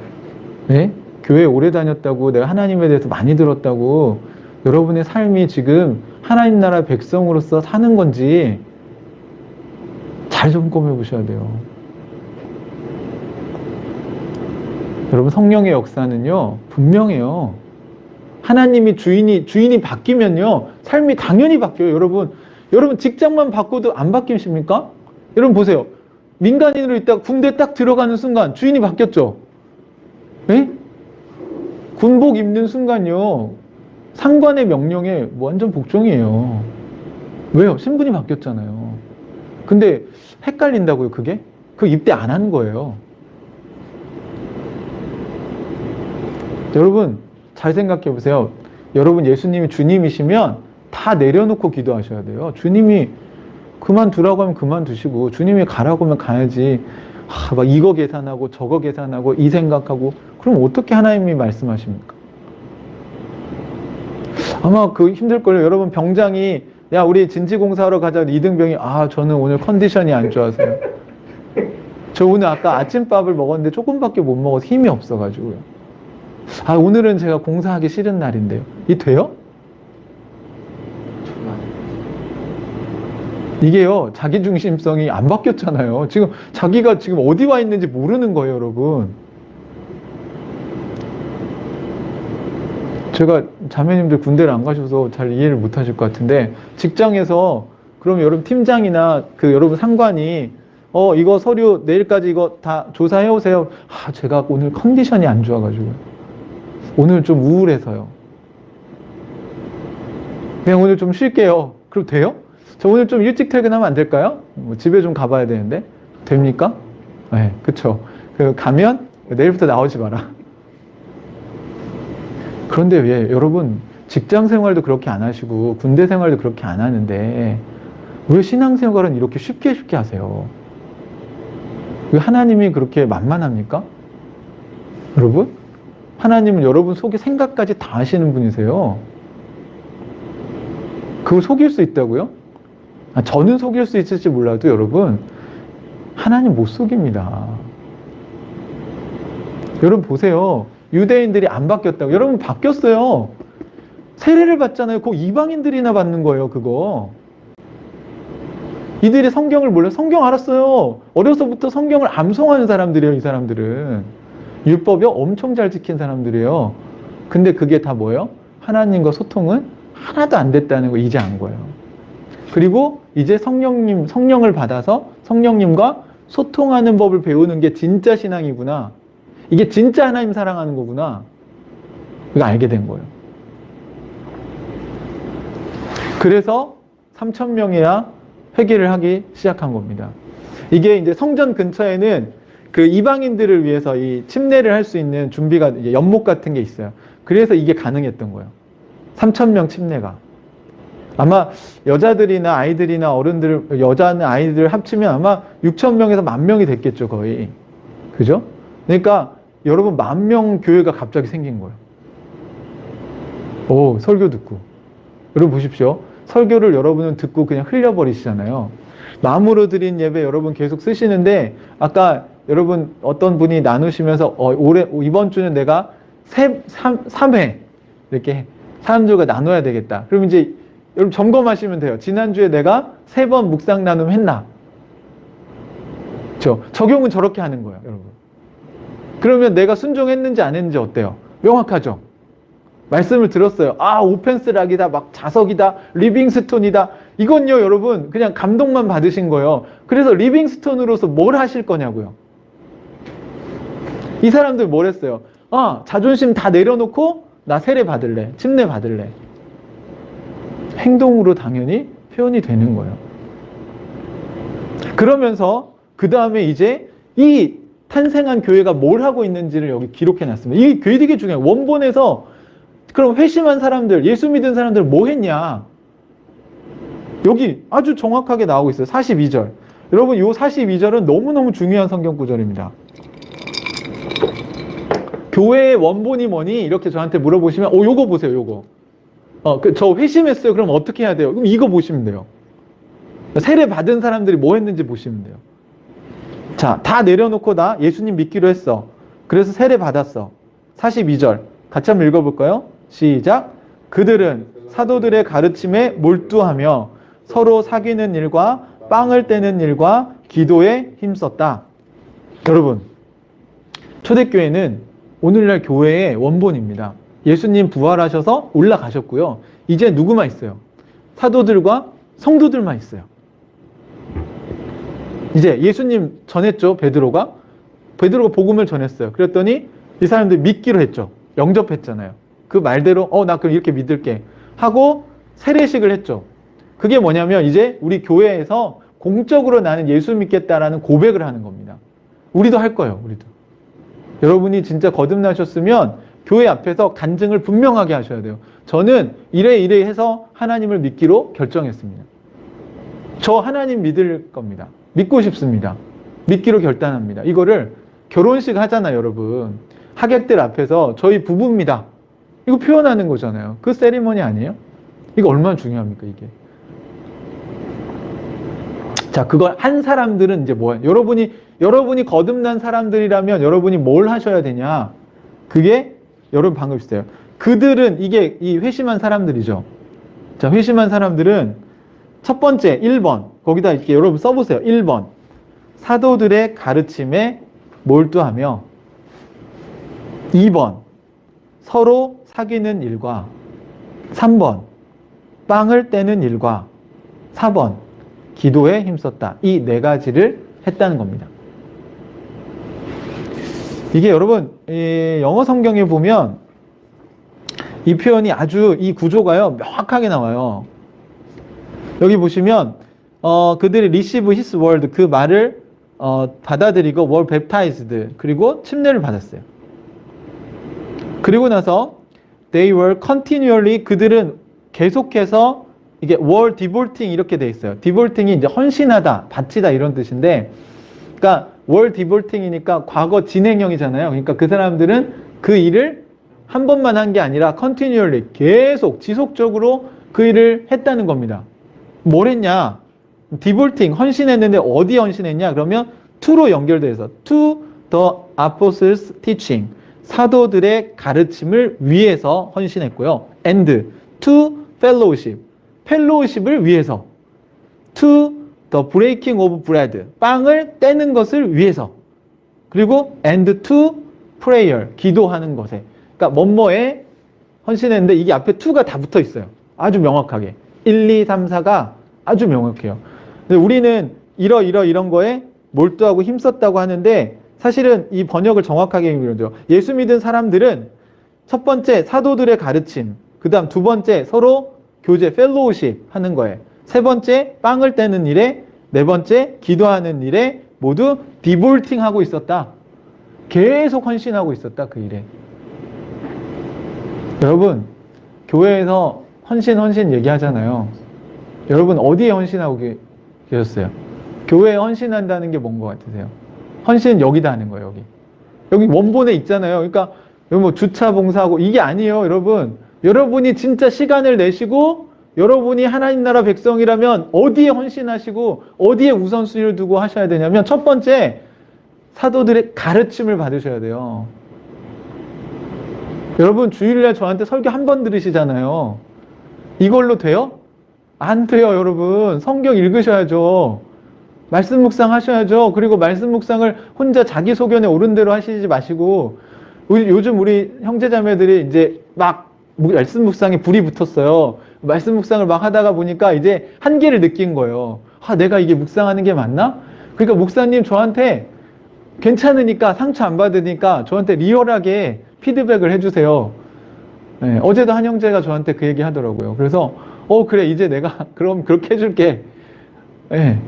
네? 교회 오래 다녔다고, 내가 하나님에 대해서 많이 들었다고, 여러분의 삶이 지금 하나님 나라 백성으로서 사는 건지 잘 점검해 보셔야 돼요. 여러분, 성령의 역사는요, 분명해요. 하나님이 주인이 바뀌면요, 삶이 당연히 바뀌어요. 여러분 직장만 바꿔도 안 바뀌십니까? 여러분 보세요. 민간인으로 있다가 군대 딱 들어가는 순간 주인이 바뀌었죠? 네? 군복 입는 순간요, 상관의 명령에 완전 복종이에요. 왜요? 신분이 바뀌었잖아요. 근데 헷갈린다고요, 그게? 그 입대 안 하는 거예요. 여러분, 잘 생각해 보세요. 여러분, 예수님이 주님이시면 다 내려놓고 기도하셔야 돼요. 주님이 그만두라고 하면 그만두시고, 주님이 가라고 하면 가야지. 막 이거 계산하고 저거 계산하고 이 생각하고, 그럼 어떻게 하나님이 말씀하십니까? 아마 힘들걸요. 여러분, 병장이 야, 우리 진지공사하러 가자. 이등병이 저는 오늘 컨디션이 안 좋아서요. 저 오늘 아까 아침밥을 먹었는데 조금밖에 못 먹어서 힘이 없어가지고요. 오늘은 제가 공사하기 싫은 날인데요. 이 돼요? 이게요, 자기중심성이 안 바뀌었잖아요. 지금 자기가 지금 어디 와 있는지 모르는 거예요, 여러분. 제가 자매님들 군대를 안 가셔서 잘 이해를 못 하실 것 같은데, 직장에서 그럼 여러분 팀장이나 그 여러분 상관이 이거 서류 내일까지 이거 다 조사해 오세요. 제가 오늘 컨디션이 안 좋아가지고 오늘 좀 우울해서요. 그냥 오늘 좀 쉴게요. 그럼 돼요? 저 오늘 좀 일찍 퇴근하면 안 될까요? 뭐 집에 좀 가봐야 되는데 됩니까? 네, 그쵸. 가면 내일부터 나오지 마라. 그런데 왜 여러분 직장 생활도 그렇게 안 하시고 군대 생활도 그렇게 안 하는데 왜 신앙생활은 이렇게 쉽게 하세요? 왜 하나님이 그렇게 만만합니까? 여러분? 하나님은 여러분 속에 생각까지 다 아시는 분이세요. 그걸 속일 수 있다고요? 저는 속일 수 있을지 몰라도 여러분, 하나님 못 속입니다. 여러분 보세요. 유대인들이 안 바뀌었다고. 여러분 바뀌었어요. 세례를 받잖아요. 그 이방인들이나 받는 거예요, 그거. 이들이 성경을 몰라요. 성경 알았어요. 어려서부터 성경을 암송하는 사람들이에요, 이 사람들은. 율법이 엄청 잘 지킨 사람들이에요. 근데 그게 다 뭐예요? 하나님과 소통은 하나도 안 됐다는 거 이제 안 거예요. 그리고 이제 성령을 받아서 성령님과 소통하는 법을 배우는 게 진짜 신앙이구나. 이게 진짜 하나님 사랑하는 거구나. 이거 알게 된 거예요. 그래서 3,000명이나 회개를 하기 시작한 겁니다. 이게 이제 성전 근처에는 그 이방인들을 위해서 이 침례를 할 수 있는 준비가 연못 같은 게 있어요. 그래서 이게 가능했던 거예요. 3,000명 침례가. 아마 여자들이나 아이들이나 어른들, 여자나 아이들 합치면 아마 6,000명에서 10,000명이 됐겠죠, 거의. 그죠? 그러니까 여러분 10,000명 교회가 갑자기 생긴 거예요. 오, 설교 듣고. 여러분 보십시오. 설교를 여러분은 듣고 그냥 흘려버리시잖아요. 마음으로 드린 예배 여러분 계속 쓰시는데, 아까 여러분 어떤 분이 나누시면서 이번 주는 내가 3회 이렇게 사람들과 나눠야 되겠다. 그럼 이제 여러분 점검하시면 돼요. 지난주에 내가 3번 묵상 나눔 했나? 적용은 저렇게 하는 거예요, 여러분. 그러면 내가 순종했는지 안 했는지 어때요? 명확하죠? 말씀을 들었어요. 오펜스락이다, 막 자석이다, 리빙스톤이다. 이건요, 여러분, 그냥 감동만 받으신 거예요. 그래서 리빙스톤으로서 뭘 하실 거냐고요. 이 사람들 뭘 했어요? 자존심 다 내려놓고 나 세례 받을래, 침례 받을래. 행동으로 당연히 표현이 되는 거예요. 그러면서 그 다음에 이제 이 탄생한 교회가 뭘 하고 있는지를 여기 기록해 놨습니다. 이 교회 되게 중요해요. 원본에서 그럼 회심한 사람들, 예수 믿은 사람들 뭐 했냐? 여기 아주 정확하게 나오고 있어요. 42절. 여러분, 이 42절은 너무너무 중요한 성경 구절입니다. 교회의 원본이 뭐니? 이렇게 저한테 물어보시면, 요거 보세요, 요거. 저 회심했어요. 그럼 어떻게 해야 돼요? 그럼 이거 보시면 돼요. 세례 받은 사람들이 뭐 했는지 보시면 돼요. 자, 다 내려놓고 나 예수님 믿기로 했어. 그래서 세례 받았어. 42절. 같이 한번 읽어볼까요? 시작. 그들은 사도들의 가르침에 몰두하며 서로 사귀는 일과 빵을 떼는 일과 기도에 힘썼다. 여러분, 초대교회는 오늘날 교회의 원본입니다. 예수님 부활하셔서 올라가셨고요. 이제 누구만 있어요? 사도들과 성도들만 있어요. 이제 예수님 전했죠, 베드로가 복음을 전했어요. 그랬더니 이 사람들 믿기로 했죠. 영접했잖아요. 그 말대로 나 그럼 이렇게 믿을게 하고 세례식을 했죠. 그게 뭐냐면 이제 우리 교회에서 공적으로 나는 예수 믿겠다라는 고백을 하는 겁니다. 우리도 할 거예요. 우리도. 여러분이 진짜 거듭나셨으면 교회 앞에서 간증을 분명하게 하셔야 돼요. 저는 이래 해서 하나님을 믿기로 결정했습니다. 저 하나님 믿을 겁니다. 믿고 싶습니다. 믿기로 결단합니다. 이거를 결혼식 하잖아요, 여러분. 하객들 앞에서 저희 부부입니다. 이거 표현하는 거잖아요. 그 세리머니 아니에요? 이거 얼마나 중요합니까, 이게? 자, 그걸 한 사람들은 이제 뭐예요? 여러분이 거듭난 사람들이라면 여러분이 뭘 하셔야 되냐? 그게 여러분 방금 있어요. 그들은 이게 이 회심한 사람들이죠. 자, 회심한 사람들은 첫 번째 1번 거기다 이렇게 여러분 써보세요. 1번. 사도들의 가르침에 몰두하며 2번. 서로 사귀는 일과 3번. 빵을 떼는 일과 4번. 기도에 힘썼다. 이 네 가지를 했다는 겁니다. 이게 여러분 영어 성경에 보면 이 표현이 아주 이 구조가요 명확하게 나와요. 여기 보시면 그들이 receive his word 그 말을 받아들이고 were baptized 그리고 침례를 받았어요. 그리고 나서 they were continually 그들은 계속해서 이게 were devoting 이렇게 돼 있어요. devoting이 이제 헌신하다, 바치다 이런 뜻인데, 그러니까 were devoting이니까 과거 진행형이잖아요. 그러니까 그 사람들은 그 일을 한 번만 한 게 아니라 continually 계속 지속적으로 그 일을 했다는 겁니다. 뭘 했냐? devoting 헌신했는데 어디에 헌신했냐? 그러면 to로 연결돼서 to the apostles teaching 사도들의 가르침을 위해서 헌신했고요. and to fellowship 펠로우십을 위해서 to the breaking of bread 빵을 떼는 것을 위해서 그리고 and to prayer 기도하는 것에 그러니까 뭐뭐에 헌신했는데 이게 앞에 to가 다 붙어 있어요. 아주 명확하게 1, 2, 3, 4가 아주 명확해요. 근데 우리는 이런 거에 몰두하고 힘썼다고 하는데 사실은 이 번역을 정확하게 읽어줘. 예수 믿은 사람들은 첫 번째 사도들의 가르침, 그 다음 두 번째 서로 교제, 펠로우십 하는 거에 세 번째 빵을 떼는 일에 네 번째 기도하는 일에 모두 디볼팅 하고 있었다. 계속 헌신하고 있었다. 그 일에. 여러분 교회에서 헌신 얘기하잖아요. 여러분 어디에 헌신하고 계셨어요? 교회에 헌신한다는 게 뭔 것 같으세요? 헌신 여기다 하는 거예요. 여기 원본에 있잖아요. 그러니까 뭐 주차 봉사하고 이게 아니에요. 여러분 여러분이 진짜 시간을 내시고 여러분이 하나님 나라 백성이라면 어디에 헌신하시고 어디에 우선순위를 두고 하셔야 되냐면 첫 번째 사도들의 가르침을 받으셔야 돼요. 여러분 주일날 저한테 설교 한 번 들으시잖아요. 이걸로 돼요? 안 돼요. 여러분 성경 읽으셔야죠. 말씀 묵상 하셔야죠. 그리고 말씀 묵상을 혼자 자기 소견에 옳은 대로 하시지 마시고 요즘 우리 형제자매들이 이제 막 말씀 묵상에 불이 붙었어요. 말씀 묵상을 막 하다가 보니까 이제 한계를 느낀 거예요. 아, 내가 이게 묵상하는 게 맞나? 그러니까 목사님 저한테 괜찮으니까 상처 안 받으니까 저한테 리얼하게 피드백을 해주세요. 네, 어제도 한 형제가 저한테 그 얘기 하더라고요. 그래서 그래 이제 내가 그럼 그렇게 해줄게. 네.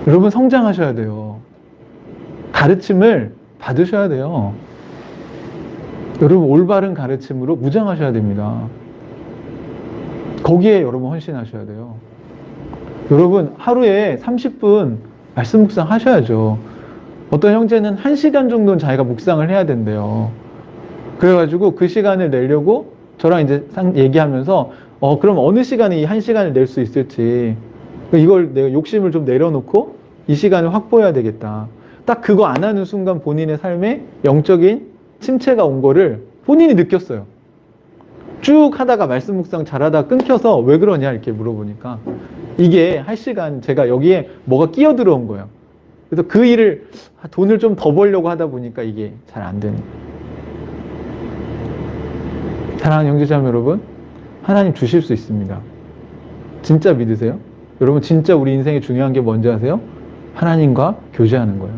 여러분 성장하셔야 돼요. 가르침을 받으셔야 돼요. 여러분 올바른 가르침으로 무장하셔야 됩니다. 거기에 여러분 헌신하셔야 돼요. 여러분 하루에 30분 말씀 묵상 하셔야죠. 어떤 형제는 1시간 정도는 자기가 묵상을 해야 된대요. 그래가지고 그 시간을 내려고 저랑 이제 얘기하면서 그럼 어느 시간에 이 1시간을 낼 수 있을지 이걸 내가 욕심을 좀 내려놓고 이 시간을 확보해야 되겠다. 딱 그거 안 하는 순간 본인의 삶에 영적인 침체가 온 거를 본인이 느꼈어요. 쭉 하다가 말씀 묵상 잘하다가 끊겨서 왜 그러냐 이렇게 물어보니까 이게 할 시간 제가 여기에 뭐가 끼어 들어온 거예요. 그래서 그 일을 돈을 좀 더 벌려고 하다 보니까 이게 잘 안 되는 거예요. 사랑하는 형제자매 여러분, 하나님 주실 수 있습니다. 진짜 믿으세요? 여러분 진짜 우리 인생에 중요한 게 뭔지 아세요? 하나님과 교제하는 거예요.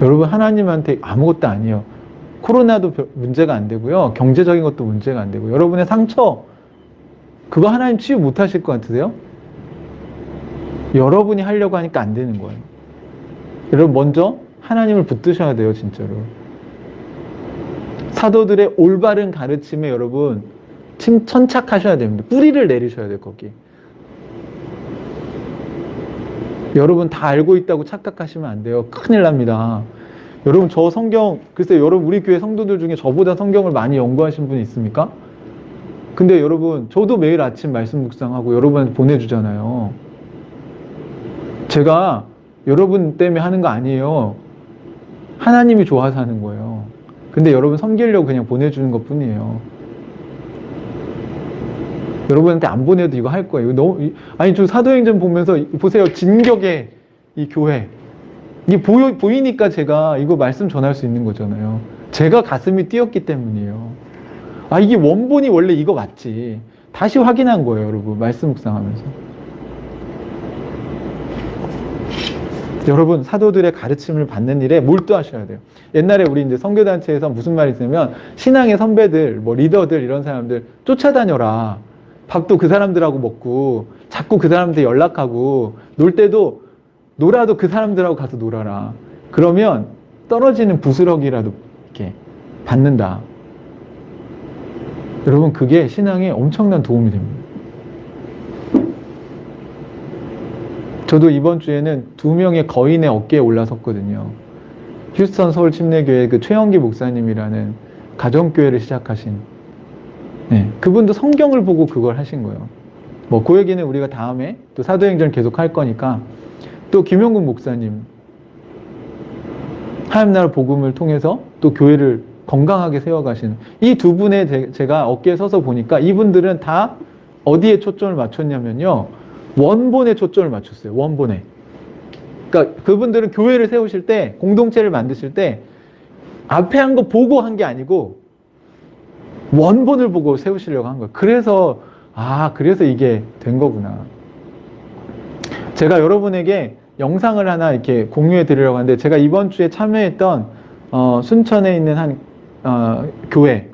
여러분 하나님한테 아무것도 아니에요. 코로나도 문제가 안 되고요. 경제적인 것도 문제가 안 되고 여러분의 상처 그거 하나님 치유 못 하실 것 같으세요? 여러분이 하려고 하니까 안 되는 거예요. 여러분 먼저 하나님을 붙드셔야 돼요. 진짜로. 사도들의 올바른 가르침에 여러분 천착하셔야 됩니다. 뿌리를 내리셔야 돼요. 거기. 여러분 다 알고 있다고 착각하시면 안 돼요. 큰일 납니다. 여러분 저 성경 글쎄 여러분 우리 교회 성도들 중에 저보다 성경을 많이 연구하신 분이 있습니까? 근데 여러분 저도 매일 아침 말씀 묵상하고 여러분한테 보내주잖아요. 제가 여러분 때문에 하는 거 아니에요. 하나님이 좋아서 하는 거예요. 근데 여러분 섬기려고 그냥 보내주는 것 뿐이에요. 여러분한테 안 보내도 이거 할 거예요. 이거 너무, 아니, 저 사도행전 보면서 보세요. 진격의 이 교회. 이게 보이니까 제가 이거 말씀 전할 수 있는 거잖아요. 제가 가슴이 뛰었기 때문이에요. 아, 이게 원본이 원래 이거 맞지. 다시 확인한 거예요, 여러분. 말씀 묵상하면서. 여러분, 사도들의 가르침을 받는 일에 몰두하셔야 돼요. 옛날에 우리 이제 선교단체에서 무슨 말이 있냐면, 신앙의 선배들, 뭐 리더들, 이런 사람들 쫓아다녀라. 밥도 그 사람들하고 먹고, 자꾸 그 사람한테 연락하고, 놀 때도, 놀아도 그 사람들하고 가서 놀아라. 그러면 떨어지는 부스러기라도 이렇게 받는다. 여러분, 그게 신앙에 엄청난 도움이 됩니다. 저도 이번 주에는 2명의 거인의 어깨에 올라섰거든요. 휴스턴 서울 침례교회 그 최영기 목사님이라는 가정교회를 시작하신, 네, 그분도 성경을 보고 그걸 하신 거예요. 뭐 그 얘기는 우리가 다음에 또 사도행전 계속 할 거니까. 또 김영국 목사님, 하나님나라 복음을 통해서 또 교회를 건강하게 세워가시는 이 두 분의 제가 어깨에 서서 보니까 이분들은 다 어디에 초점을 맞췄냐면요, 원본에 초점을 맞췄어요. 원본에. 그러니까 그분들은 교회를 세우실 때, 공동체를 만드실 때 앞에 한 거 보고 한 게 아니고 원본을 보고 세우시려고 한 거예요. 그래서 그래서 이게 된 거구나. 제가 여러분에게 영상을 하나 이렇게 공유해 드리려고 하는데, 제가 이번 주에 참여했던 순천에 있는 한 교회,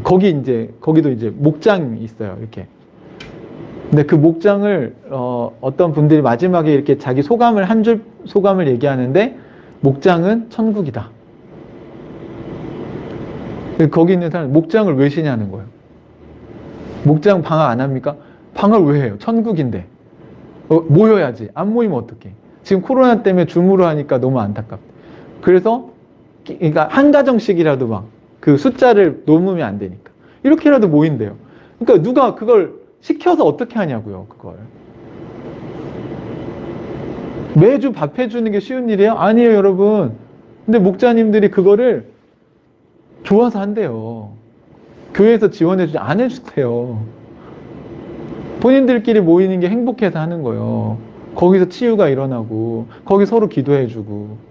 거기도 이제 목장이 있어요. 이렇게. 근데 그 목장을 어떤 분들이 마지막에 이렇게 자기 소감을 한 줄 소감을 얘기하는데, 목장은 천국이다. 거기 있는 사람 목장을 왜 쉬냐는 거예요. 목장 방학 안 합니까? 방학 왜 해요? 천국인데. 모여야지. 안 모이면 어떡해. 지금 코로나 때문에 줌으로 하니까 너무 안타깝다. 그래서 그러니까 한 가정씩이라도 막 그 숫자를 넘으면 안 되니까 이렇게라도 모인대요. 그러니까 누가 그걸 시켜서 어떻게 하냐고요, 그걸. 매주 밥 해주는 게 쉬운 일이에요? 아니에요, 여러분. 근데 목자님들이 그거를 좋아서 한대요. 교회에서 지원해주지 안 해주세요. 본인들끼리 모이는 게 행복해서 하는 거예요. 거기서 치유가 일어나고, 거기 서로 기도해주고.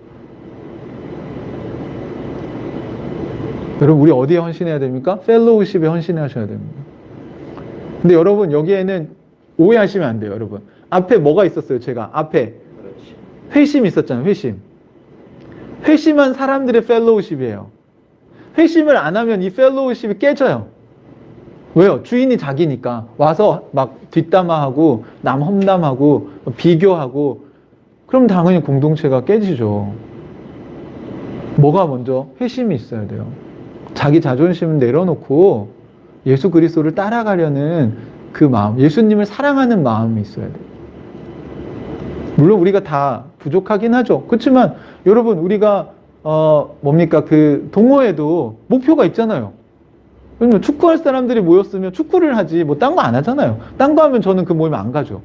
여러분, 우리 어디에 헌신해야 됩니까? 펠로우십에 헌신하셔야 됩니다. 근데 여러분, 여기에는 오해하시면 안 돼요, 여러분. 앞에 뭐가 있었어요, 제가? 앞에 회심 있었잖아요, 회심. 회심한 사람들의 펠로우십이에요. 회심을 안 하면 이 펠로우십이 깨져요. 왜요? 주인이 자기니까. 와서 막 뒷담화하고, 남 험담하고, 비교하고, 그럼 당연히 공동체가 깨지죠. 뭐가 먼저? 회심이 있어야 돼요. 자기 자존심을 내려놓고 예수 그리스도를 따라가려는 그 마음, 예수님을 사랑하는 마음이 있어야 돼요. 물론 우리가 다 부족하긴 하죠. 그렇지만 여러분, 우리가 뭡니까? 그 동호회도 목표가 있잖아요. 왜냐면 축구할 사람들이 모였으면 축구를 하지 뭐 딴 거 안 하잖아요. 딴 거 하면 저는 그 모임 안 가죠.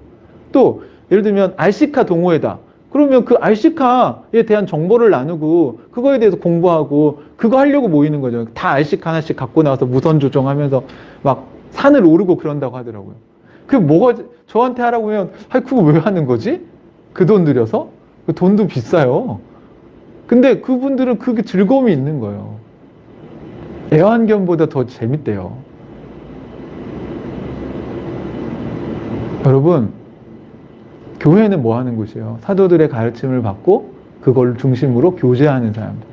또 예를 들면 RC카 동호회다. 그러면 그 RC카에 대한 정보를 나누고 그거에 대해서 공부하고 그거 하려고 모이는 거죠. 다 RC카 하나씩 갖고 나와서 무선 조종하면서 막 산을 오르고 그런다고 하더라고요. 그게 뭐가 저한테 하라고 하면 그거 왜 하는 거지? 그 돈 들여서? 그 돈도 비싸요. 근데 그분들은 그게 즐거움이 있는 거예요. 애완견보다 더 재밌대요. 여러분, 교회는 뭐 하는 곳이에요? 사도들의 가르침을 받고 그걸 중심으로 교제하는 사람들.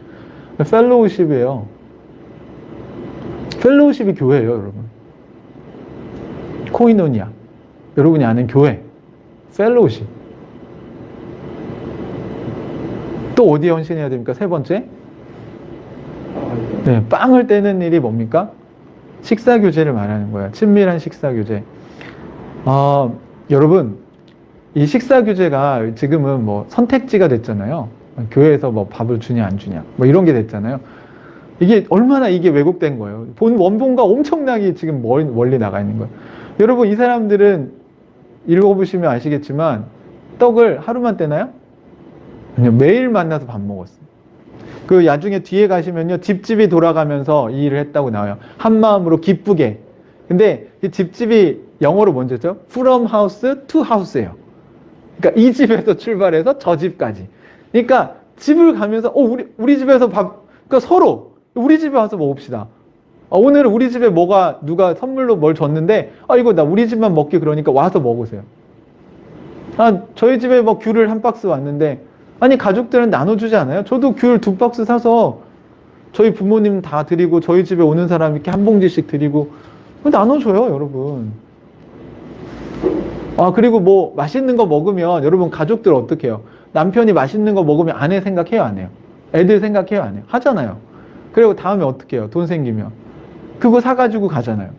펠로우십이에요. 펠로우십이 교회예요, 여러분. 코이노니아. 여러분이 아는 교회. 펠로우십. 또 어디에 헌신해야 됩니까? 세 번째. 네, 빵을 떼는 일이 뭡니까? 식사교제를 말하는 거예요. 친밀한 식사교제. 여러분, 이 식사교제가 지금은 뭐 선택지가 됐잖아요. 교회에서 뭐 밥을 주냐 안 주냐 뭐 이런 게 됐잖아요. 이게 얼마나 이게 왜곡된 거예요. 본 원본과 엄청나게 지금 멀리 나가 있는 거예요. 여러분, 이 사람들은 읽어보시면 아시겠지만 떡을 하루만 떼나요? 아니요, 매일 만나서 밥 먹었어요. 그 나중에 뒤에 가시면요, 집집이 돌아가면서 이 일을 했다고 나와요. 한 마음으로 기쁘게. 근데 이 집집이 영어로 뭔지죠? From house to house예요. 그러니까 이 집에서 출발해서 저 집까지. 그러니까 집을 가면서 우리 집에서 그러니까 서로 우리 집에 와서 먹읍시다. 오늘은 우리 집에 누가 선물로 뭘 줬는데 이거 나 우리 집만 먹기 그러니까 와서 먹으세요. 저희 집에 뭐 귤을 한 박스 왔는데 아니 가족들은 나눠주지 않아요? 저도 귤 2박스 사서 저희 부모님 다 드리고 저희 집에 오는 사람 이렇게 한 봉지씩 드리고 나눠줘요, 여러분. 그리고 뭐 맛있는 거 먹으면 여러분 가족들 어떻게 해요? 남편이 맛있는 거 먹으면 아내 생각해요, 안 해요? 애들 생각해요, 안 해요? 하잖아요. 그리고 다음에 어떻게 해요? 돈 생기면 그거 사가지고 가잖아요.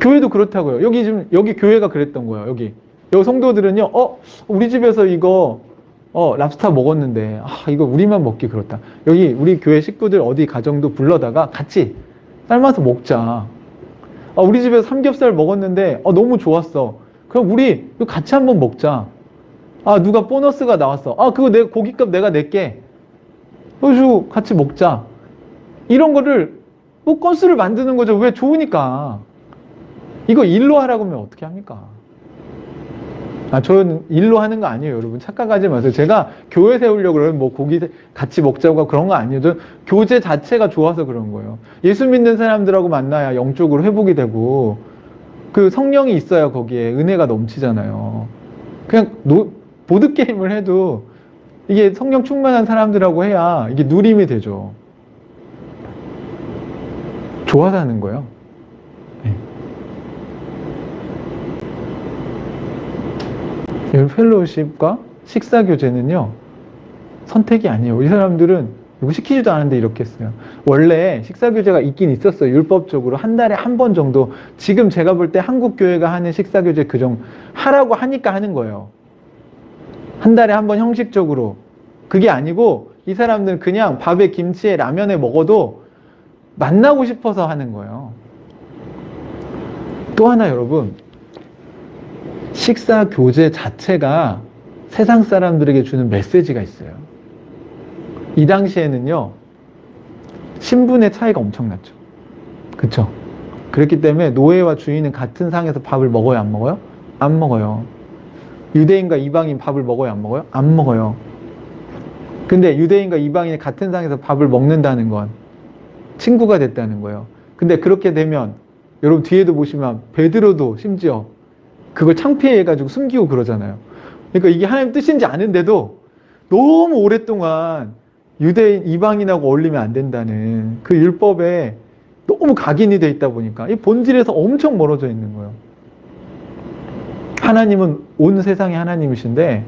교회도 그렇다고요. 여기 교회가 그랬던 거예요. 여기 성도들은요, 우리 집에서 이거 랍스타 먹었는데 이거 우리만 먹기 그렇다. 여기 우리 교회 식구들 어디 가정도 불러다가 같이 삶아서 먹자. 우리 집에서 삼겹살 먹었는데 너무 좋았어. 그럼 우리 이거 같이 한번 먹자. 누가 보너스가 나왔어. 그거 고깃값 내가 낼게. 그래서 같이 먹자. 이런 거를 뭐 건수를 만드는 거죠. 왜? 좋으니까. 이거 일로 하라고 하면 어떻게 합니까? 저는 일로 하는 거 아니에요, 여러분. 착각하지 마세요. 제가 교회 세우려고 그러면 뭐 고기 같이 먹자고 그런 거 아니에요. 교제 자체가 좋아서 그런 거예요. 예수 믿는 사람들하고 만나야 영적으로 회복이 되고, 그 성령이 있어야 거기에 은혜가 넘치잖아요. 그냥 보드게임을 해도 이게 성령 충만한 사람들하고 해야 이게 누림이 되죠. 좋아서 하는 거예요. 펠로우십과 식사교제는요, 선택이 아니에요. 이 사람들은 이거 시키지도 않은데 이렇게 했어요. 원래 식사교제가 있긴 있었어요. 율법적으로 한 달에 한 번 정도. 지금 제가 볼 때 한국교회가 하는 식사교제 하라고 하니까 하는 거예요. 한 달에 한 번 형식적으로. 그게 아니고 이 사람들은 그냥 밥에 김치에 라면에 먹어도 만나고 싶어서 하는 거예요. 또 하나 여러분, 식사 교제 자체가 세상 사람들에게 주는 메시지가 있어요. 이 당시에는요, 신분의 차이가 엄청났죠. 그쵸? 그렇기 때문에 노예와 주인은 같은 상에서 밥을 먹어요, 안 먹어요? 안 먹어요. 유대인과 이방인 밥을 먹어요, 안 먹어요? 안 먹어요. 근데 유대인과 이방인이 같은 상에서 밥을 먹는다는 건 친구가 됐다는 거예요. 근데 그렇게 되면 여러분 뒤에도 보시면 베드로도 심지어 그걸 창피해가지고 숨기고 그러잖아요. 그러니까 이게 하나님 뜻인지 아는데도 너무 오랫동안 유대인, 이방인하고 어울리면 안 된다는 그 율법에 너무 각인이 돼 있다 보니까 이 본질에서 엄청 멀어져 있는 거예요. 하나님은 온 세상의 하나님이신데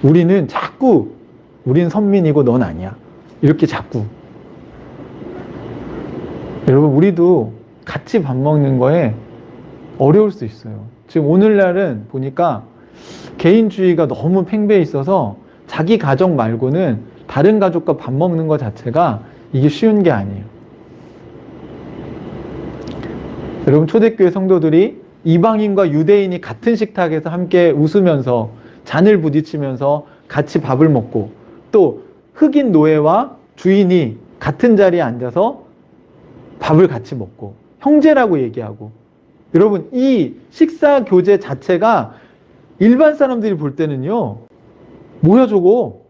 우리는 자꾸 우린 선민이고 넌 아니야. 이렇게 자꾸. 여러분 우리도 같이 밥 먹는 거에 어려울 수 있어요. 지금 오늘날은 보니까 개인주의가 너무 팽배해 있어서 자기 가족 말고는 다른 가족과 밥 먹는 것 자체가 이게 쉬운 게 아니에요. 여러분 초대교회 성도들이 이방인과 유대인이 같은 식탁에서 함께 웃으면서 잔을 부딪히면서 같이 밥을 먹고 또 흑인 노예와 주인이 같은 자리에 앉아서 밥을 같이 먹고 형제라고 얘기하고 여러분 이 식사 교제 자체가 일반 사람들이 볼 때는요 뭐야 저거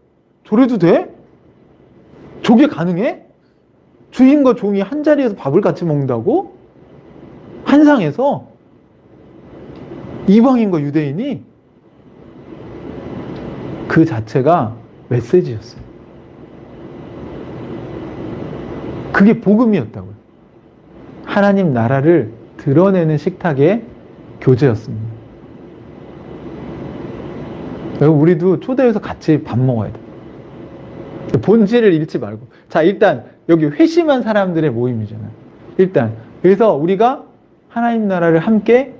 저래도 돼? 저게 가능해? 주인과 종이 한 자리에서 밥을 같이 먹는다고? 한 상에서? 이방인과 유대인이? 그 자체가 메시지였어요. 그게 복음이었다고요. 하나님 나라를 드러내는 식탁의 교제였습니다. 여러분 우리도 초대해서 같이 밥 먹어야 돼요. 본질을 잃지 말고. 자 일단 여기 회심한 사람들의 모임이잖아요. 일단 그래서 우리가 하나님 나라를 함께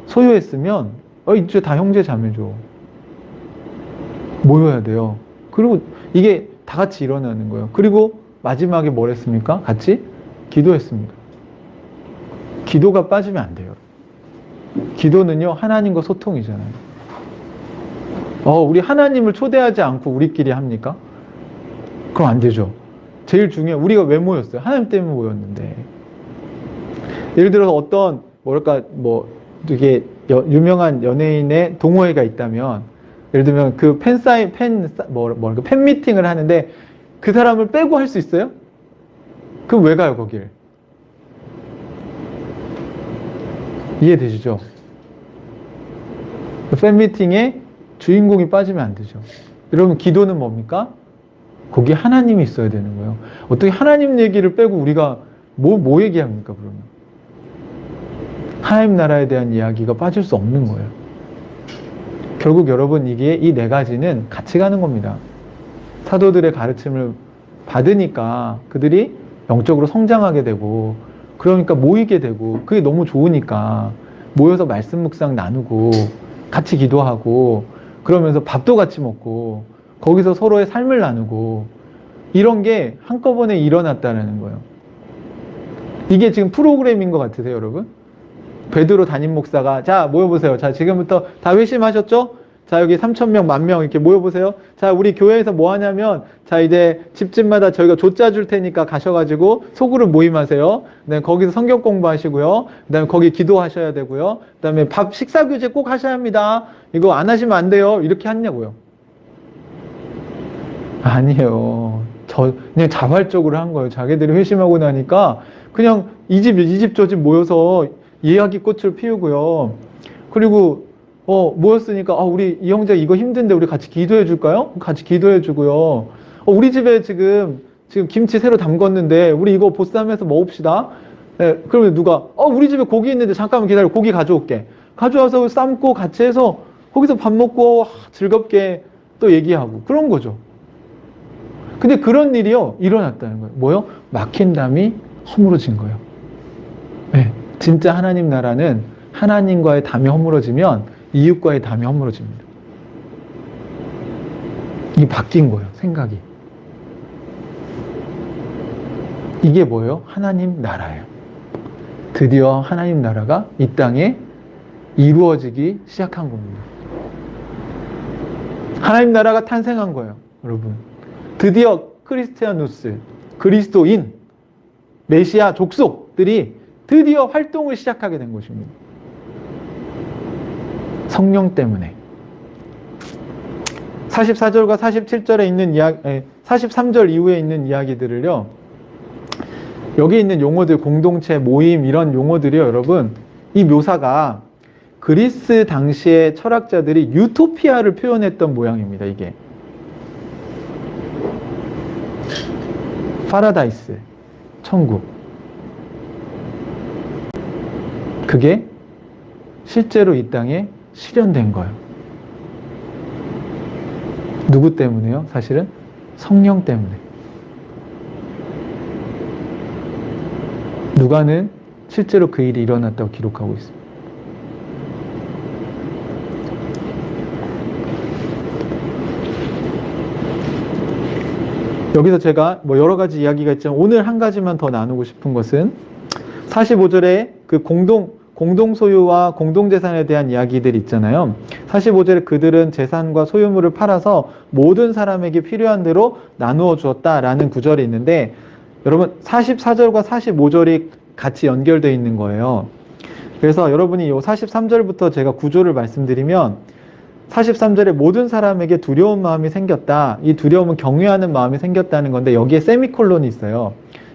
소유했으면 이제 다 형제 자매죠. 모여야 돼요. 그리고 이게 다 같이 일어나는 거예요. 그리고 마지막에 뭘 했습니까? 같이 기도했습니다. 기도가 빠지면 안 돼요. 기도는요 하나님과 소통이잖아요. 우리 하나님을 초대하지 않고 우리끼리 합니까? 그럼 안 되죠. 제일 중요한 우리가 왜 모였어요? 하나님 때문에 모였는데 예를 들어서 어떤 뭐랄까 뭐 되게 유명한 연예인의 동호회가 있다면, 예를 들면 그 팬 미팅을 하는데 그 사람을 빼고 할 수 있어요? 그럼 왜 가요, 거길? 이해되시죠? 팬 미팅에 주인공이 빠지면 안 되죠. 여러분, 기도는 뭡니까? 거기에 하나님이 있어야 되는 거예요. 어떻게 하나님 얘기를 빼고 우리가 뭐 얘기합니까, 그러면? 하나님 나라에 대한 이야기가 빠질 수 없는 거예요. 결국 여러분, 이게 이 네 가지는 같이 가는 겁니다. 사도들의 가르침을 받으니까 그들이 영적으로 성장하게 되고, 그러니까 모이게 되고, 그게 너무 좋으니까 모여서 말씀 묵상 나누고 같이 기도하고 그러면서 밥도 같이 먹고 거기서 서로의 삶을 나누고, 이런 게 한꺼번에 일어났다는 거예요. 이게 지금 프로그램인 것 같으세요, 여러분? 베드로 담임 목사가 자 모여보세요. 자 지금부터 다 회심하셨죠? 자 여기 3,000명, 10,000명 이렇게 모여보세요. 자 우리 교회에서 뭐 하냐면, 자 이제 집집마다 저희가 조짜 줄 테니까 가셔가지고 소그룹 모임하세요. 그다음에 거기서 성경 공부하시고요. 그다음에 거기 기도하셔야 되고요. 그다음에 밥 식사 교제 꼭 하셔야 합니다. 이거 안 하시면 안 돼요. 이렇게 했냐고요? 아니에요. 그냥 자발적으로 한 거예요. 자기들이 회심하고 나니까 그냥 이 집 저 집 모여서 이야기꽃을 피우고요. 그리고 모였으니까 우리 이 형제 이거 힘든데 우리 같이 기도해 줄까요? 같이 기도해 주고요. 우리 집에 지금 김치 새로 담궜는데 우리 이거 보쌈해서 먹읍시다. 네, 그러면 누가 우리 집에 고기 있는데 잠깐만 기다려, 고기 가져올게. 가져와서 삶고 같이 해서 거기서 밥 먹고 즐겁게 또 얘기하고 그런 거죠. 근데 그런 일이요 일어났다는 거예요. 뭐요? 막힌 담이 허물어진 거예요. 네, 진짜 하나님 나라는 하나님과의 담이 허물어지면 이웃과의 담이 허물어집니다. 이게 바뀐 거예요, 생각이. 이게 뭐예요? 하나님 나라예요. 드디어 하나님 나라가 이 땅에 이루어지기 시작한 겁니다. 하나님 나라가 탄생한 거예요, 여러분. 드디어 크리스티아누스, 그리스도인, 메시아 족속들이 드디어 활동을 시작하게 된 것입니다. 성령 때문에. 44절과 47절에 있는 43절 이후에 있는 이야기들을요, 여기 있는 용어들, 공동체, 모임, 이런 용어들이요, 여러분, 이 묘사가 그리스 당시의 철학자들이 유토피아를 표현했던 모양입니다, 이게. 파라다이스, 천국. 그게 실제로 이 땅에 실현된 거예요. 누구 때문에요? 사실은 성령 때문에. 누가는 실제로 그 일이 일어났다고 기록하고 있습니다. 여기서 제가 여러 가지 이야기가 있지만 오늘 한 가지만 더 나누고 싶은 것은 45절에 그 공동 소유와 공동 재산에 대한 이야기들이 있잖아요. 45절에 그들은 재산과 소유물을 팔아서 모든 사람에게 필요한 대로 나누어 주었다라는 구절이 있는데, 여러분 44절과 45절이 같이 연결되어 있는 거예요. 그래서 여러분이 이 43절부터 제가 구조를 말씀드리면, 43절에 모든 사람에게 두려운 마음이 생겼다. 이 두려움은 경외하는 마음이 생겼다는 건데, 여기에 세미콜론이 있어요.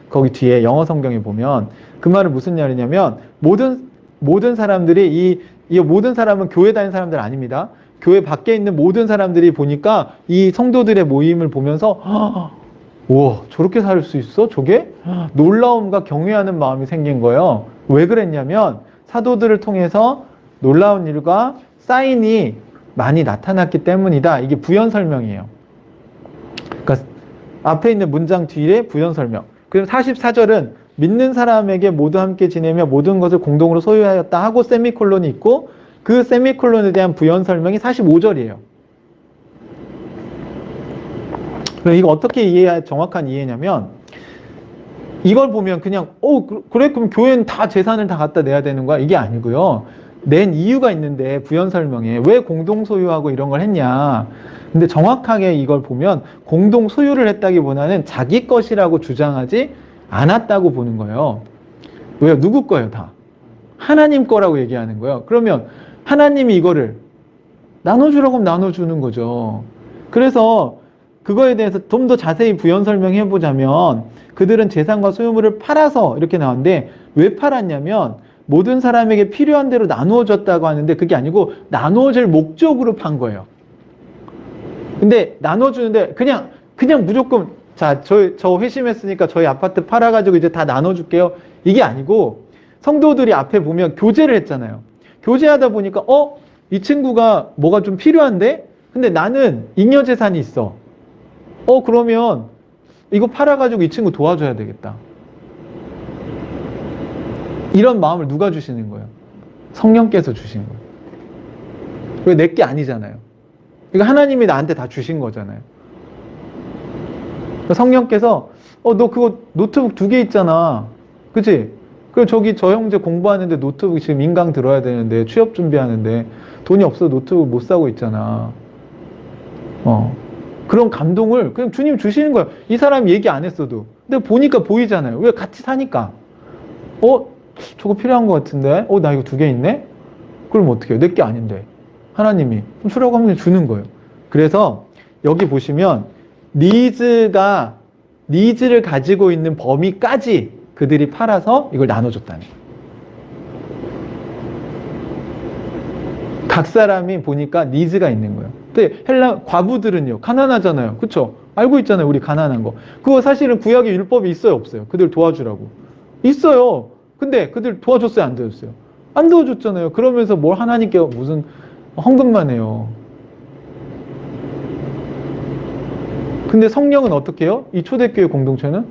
거기 뒤에 영어 성경에 보면 그 말은 무슨 말이냐면, 모든 사람들이 이 모든 사람은 교회 다니는 사람들 아닙니다. 교회 밖에 있는 모든 사람들이 보니까 이 성도들의 모임을 보면서 우와, 저렇게 살 수 있어? 저게? 놀라움과 경외하는 마음이 생긴 거예요. 왜 그랬냐면 사도들을 통해서 놀라운 일과 사인이 많이 나타났기 때문이다. 이게 부연 설명이에요. 그러니까 앞에 있는 문장 뒤에 부연 설명. 그럼 44절은 믿는 사람에게 모두 함께 지내며 모든 것을 공동으로 소유하였다 하고 세미콜론이 있고, 그 세미콜론에 대한 부연 설명이 45절이에요. 이거 어떻게 정확한 이해냐면, 이걸 보면 그냥 그래 그럼 교회는 다 재산을 다 갖다 내야 되는 거야? 이게 아니고요. 낸 이유가 있는데, 부연 설명에 왜 공동 소유하고 이런 걸 했냐. 근데 정확하게 이걸 보면 공동 소유를 했다기보다는 자기 것이라고 주장하지 않았다고 보는 거예요. 왜요? 누구 거예요, 다? 하나님 거라고 얘기하는 거예요. 그러면 하나님이 이거를 나눠주라고 하면 나눠주는 거죠. 그래서 그거에 대해서 좀 더 자세히 부연 설명해 보자면 그들은 재산과 소유물을 팔아서 이렇게 나왔는데 왜 팔았냐면 모든 사람에게 필요한 대로 나누어 줬다고 하는데 그게 아니고 나누어질 목적으로 판 거예요. 근데 나눠주는데 그냥 무조건 자, 저 회심했으니까 저희 아파트 팔아가지고 이제 다 나눠줄게요. 이게 아니고 성도들이 앞에 보면 교제를 했잖아요. 교제하다 보니까 이 친구가 뭐가 좀 필요한데? 근데 나는 잉여 재산이 있어. 그러면 이거 팔아가지고 이 친구 도와줘야 되겠다. 이런 마음을 누가 주시는 거예요? 성령께서 주신 거예요. 왜 내 게 아니잖아요. 이거 하나님이 나한테 다 주신 거잖아요. 성령께서 너 그거 노트북 2개 있잖아. 그치? 그리고 저 형제 공부하는데 노트북 지금 인강 들어야 되는데 취업 준비하는데 돈이 없어 노트북 못 사고 있잖아. 그런 감동을 그냥 주님 주시는 거예요. 이 사람 얘기 안 했어도. 근데 보니까 보이잖아요. 왜? 같이 사니까. 저거 필요한 것 같은데? 나 이거 2개 있네? 그럼 어떻게 해요? 내 게 아닌데. 하나님이 좀 주라고 하면 주는 거예요. 그래서 여기 보시면 니즈를 가지고 있는 범위까지 그들이 팔아서 이걸 나눠줬다는 거예요. 각 사람이 보니까 니즈가 있는 거예요. 근데 과부들은요, 가난하잖아요. 그쵸? 알고 있잖아요. 우리 가난한 거. 그거 사실은 구약의 율법이 있어요, 없어요? 그들 도와주라고. 있어요. 근데 그들 도와줬어요, 안 도와줬어요? 안 도와줬잖아요. 그러면서 뭘 하나님께 무슨 헌금만 해요. 근데 성령은 어떻게 해요? 이 초대교회 공동체는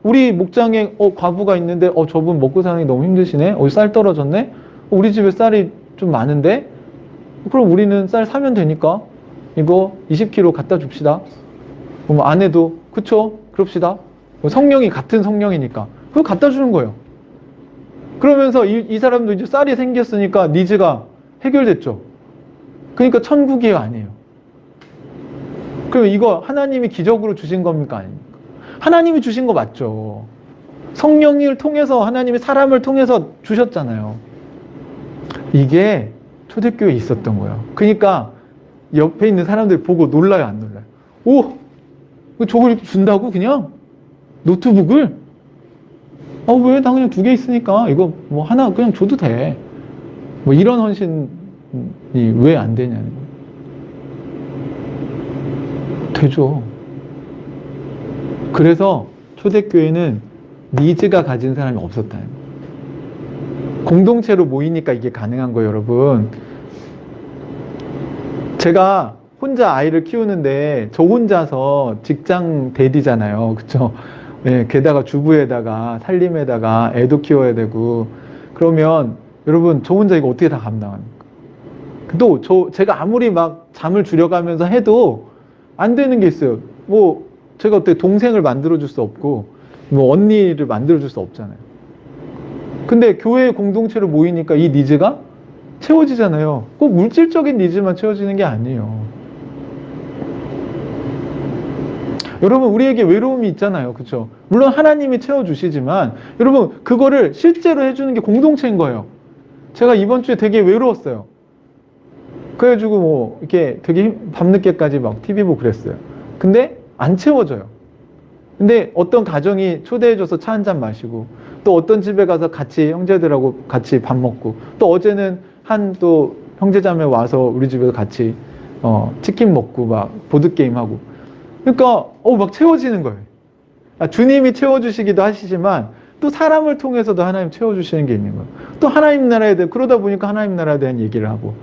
우리 목장에 과부가 있는데 저분 먹고 사는 게 너무 힘드시네. 쌀 떨어졌네. 우리 집에 쌀이 좀 많은데 그럼 우리는 쌀 사면 되니까 이거 20kg 갖다 줍시다. 그럼 아내도 그쵸? 그럽시다. 성령이 같은 성령이니까 그거 갖다 주는 거예요. 그러면서 이 사람도 이제 쌀이 생겼으니까 니즈가 해결됐죠. 그러니까 천국이에요, 아니에요? 그럼 이거 하나님이 기적으로 주신 겁니까, 아닙니까? 하나님이 주신 거 맞죠. 성령을 통해서 하나님이 사람을 통해서 주셨잖아요. 이게 초대교회에 있었던 거예요. 그러니까 옆에 있는 사람들이 보고 놀라요, 안 놀라요? 저걸 이렇게 준다고 그냥? 노트북을? 왜? 나 그냥 2개 있으니까 이거 뭐 하나 그냥 줘도 돼. 뭐 이런 헌신이 왜 안 되냐는 거예요. 되죠. 그래서 초대교회는 니즈가 가진 사람이 없었다는 거예요. 공동체로 모이니까 이게 가능한 거예요, 여러분. 제가 혼자 아이를 키우는데 저 혼자서 직장 대디잖아요. 그쵸? 예, 게다가 주부에다가 살림에다가 애도 키워야 되고 그러면 여러분 저 혼자 이거 어떻게 다 감당합니까? 또 제가 아무리 막 잠을 줄여가면서 해도 안 되는 게 있어요. 뭐 제가 어떻게 동생을 만들어줄 수 없고 뭐 언니를 만들어줄 수 없잖아요. 근데 교회 공동체로 모이니까 이 니즈가 채워지잖아요. 꼭 물질적인 니즈만 채워지는 게 아니에요. 여러분 우리에게 외로움이 있잖아요. 그렇죠? 물론 하나님이 채워주시지만 여러분 그거를 실제로 해주는 게 공동체인 거예요. 제가 이번 주에 되게 외로웠어요. 그래가지고 뭐 이렇게 되게 밤늦게까지 막 TV 보고 그랬어요. 근데 안 채워져요. 근데 어떤 가정이 초대해줘서 차 한잔 마시고 또 어떤 집에 가서 같이 형제들하고 같이 밥 먹고 또 어제는 또 형제자매 와서 우리 집에서 같이 치킨 먹고 막 보드게임 하고 그러니까 막 채워지는 거예요. 주님이 채워주시기도 하시지만 또 사람을 통해서도 하나님 채워주시는 게 있는 거예요. 또 하나님 나라에 대해 그러다 보니까 하나님 나라에 대한 얘기를 하고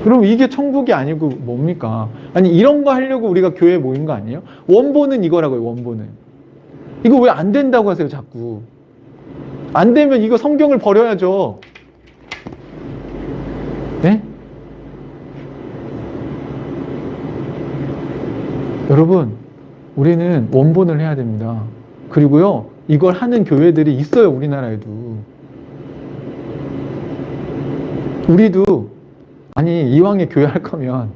그럼 이게 천국이 아니고 뭡니까? 아니 이런 거 하려고 우리가 교회에 모인 거 아니에요? 원본은 이거라고요. 원본은. 이거 왜 안 된다고 하세요 자꾸. 안 되면 이거 성경을 버려야죠. 네? 여러분 우리는 원본을 해야 됩니다. 그리고요 이걸 하는 교회들이 있어요. 우리나라에도. 우리도 아니 이왕에 교회 할 거면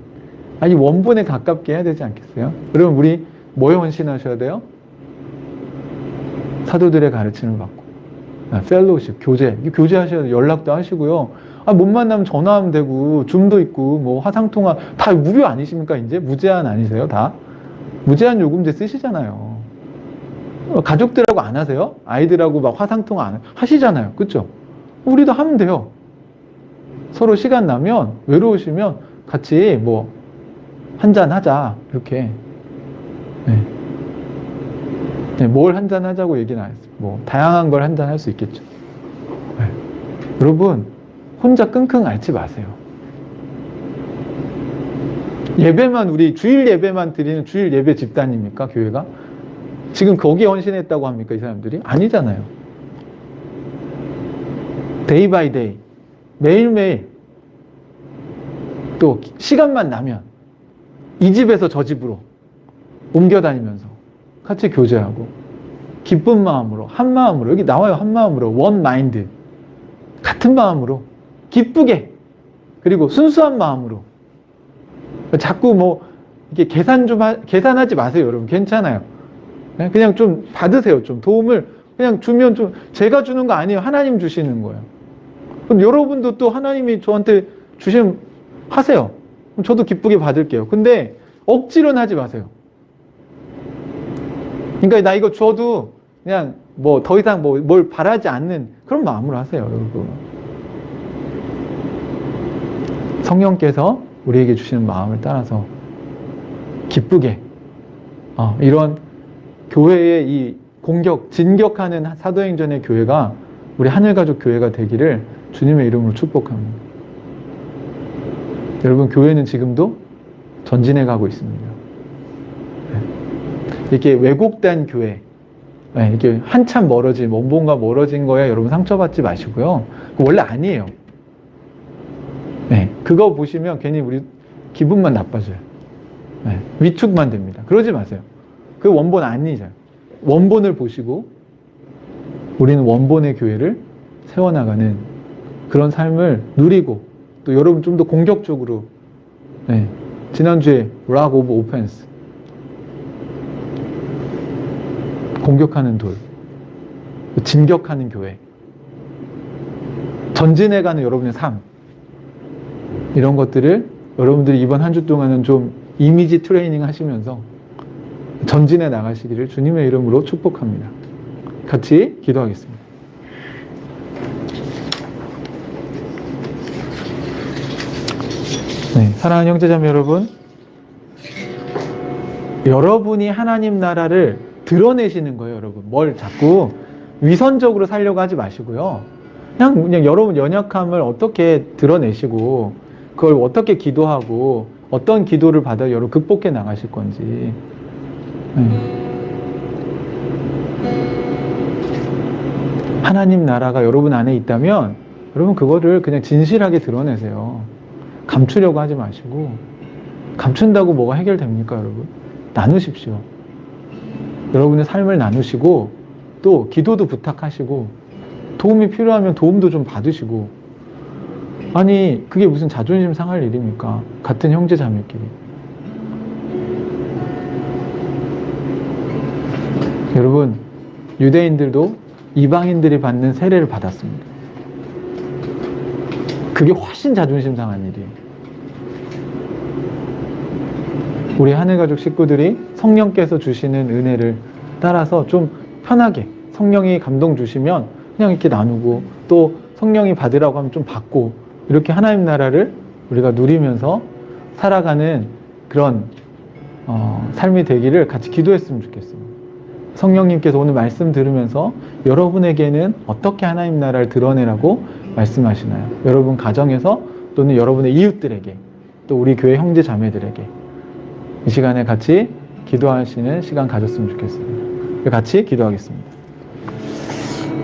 아니 원본에 가깝게 해야 되지 않겠어요? 여러분 우리 뭐에 헌신하셔야 돼요? 사도들의 가르침을 받고, 펠로우십, 교제, 교제하셔야 연락도 하시고요. 못 만나면 전화하면 되고, 줌도 있고, 뭐 화상통화 다 무료 아니십니까? 이제 무제한 아니세요? 다 무제한 요금제 쓰시잖아요. 가족들하고 안 하세요? 아이들하고 막 화상통화 안 하시잖아요. 그쵸? 우리도 하면 돼요. 서로 시간 나면, 외로우시면 같이 뭐 한잔 하자, 이렇게. 뭘 한잔 하자고 얘기는 안 했어요. 뭐 다양한 걸 한잔 할 수 있겠죠. 여러분, 혼자 끙끙 앓지 마세요. 예배만, 우리 주일 예배만 드리는 주일 예배 집단입니까? 교회가? 지금 거기에 헌신했다고 합니까? 이 사람들이? 아니잖아요. 데이 바이 데이, 매일매일, 또 시간만 나면 이 집에서 저 집으로 옮겨 다니면서 같이 교제하고, 기쁜 마음으로, 한 마음으로, 여기 나와요. 한 마음으로, 원 마인드, 같은 마음으로 기쁘게, 그리고 순수한 마음으로. 자꾸 뭐 이렇게 계산하지 마세요. 여러분, 괜찮아요. 그냥 좀 받으세요. 좀 도움을 그냥 주면, 좀 제가 주는 거 아니에요. 하나님 주시는 거예요. 그럼 여러분도 또 하나님이 저한테 주시면 하세요. 그럼 저도 기쁘게 받을게요. 근데 억지로는 하지 마세요. 그러니까 나 이거 줘도 그냥 뭐 더 이상 뭐 뭘 바라지 않는 그런 마음으로 하세요, 여러분. 성령께서 우리에게 주시는 마음을 따라서 기쁘게, 이런 교회의 이 진격하는 사도행전의 교회가 우리 하늘가족 교회가 되기를 주님의 이름으로 축복합니다. 여러분, 교회는 지금도 전진해 가고 있습니다. 이렇게 왜곡된 교회, 이렇게 한참 원본과 멀어진 거에 여러분 상처받지 마시고요. 원래 아니에요. 그거 보시면 괜히 우리 기분만 나빠져요. 위축만 됩니다. 그러지 마세요. 그 원본 아니죠. 원본을 보시고 우리는 원본의 교회를 세워나가는 그런 삶을 누리고, 또 여러분 좀 더 공격적으로, 지난주에 락 오브 오펜스, 공격하는 돌, 진격하는 교회, 전진해가는 여러분의 삶, 이런 것들을 여러분들이 이번 한 주 동안은 좀 이미지 트레이닝 하시면서 전진해 나가시기를 주님의 이름으로 축복합니다. 같이 기도하겠습니다. 사랑하는 형제자매 여러분, 여러분이 하나님 나라를 드러내시는 거예요. 여러분, 뭘 자꾸 위선적으로 살려고 하지 마시고요. 그냥 여러분 연약함을 어떻게 드러내시고, 그걸 어떻게 기도하고, 어떤 기도를 받아 여러분 극복해 나가실 건지. 하나님 나라가 여러분 안에 있다면 여러분 그거를 그냥 진실하게 드러내세요. 감추려고 하지 마시고. 감춘다고 뭐가 해결됩니까, 여러분? 나누십시오. 여러분의 삶을 나누시고, 또 기도도 부탁하시고, 도움이 필요하면 도움도 좀 받으시고. 아니, 그게 무슨 자존심 상할 일입니까? 같은 형제 자매끼리. 여러분, 유대인들도 이방인들이 받는 세례를 받았습니다. 그게 훨씬 자존심 상한 일이에요. 우리 하늘가족 식구들이 성령께서 주시는 은혜를 따라서 좀 편하게, 성령이 감동 주시면 그냥 이렇게 나누고, 또 성령이 받으라고 하면 좀 받고, 이렇게 하나님 나라를 우리가 누리면서 살아가는 그런 삶이 되기를 같이 기도했으면 좋겠습니다. 성령님께서 오늘 말씀 들으면서 여러분에게는 어떻게 하나님 나라를 드러내라고 말씀하시나요? 여러분 가정에서, 또는 여러분의 이웃들에게, 또 우리 교회 형제 자매들에게 이 시간에 같이 기도하시는 시간 가졌으면 좋겠습니다. 같이 기도하겠습니다.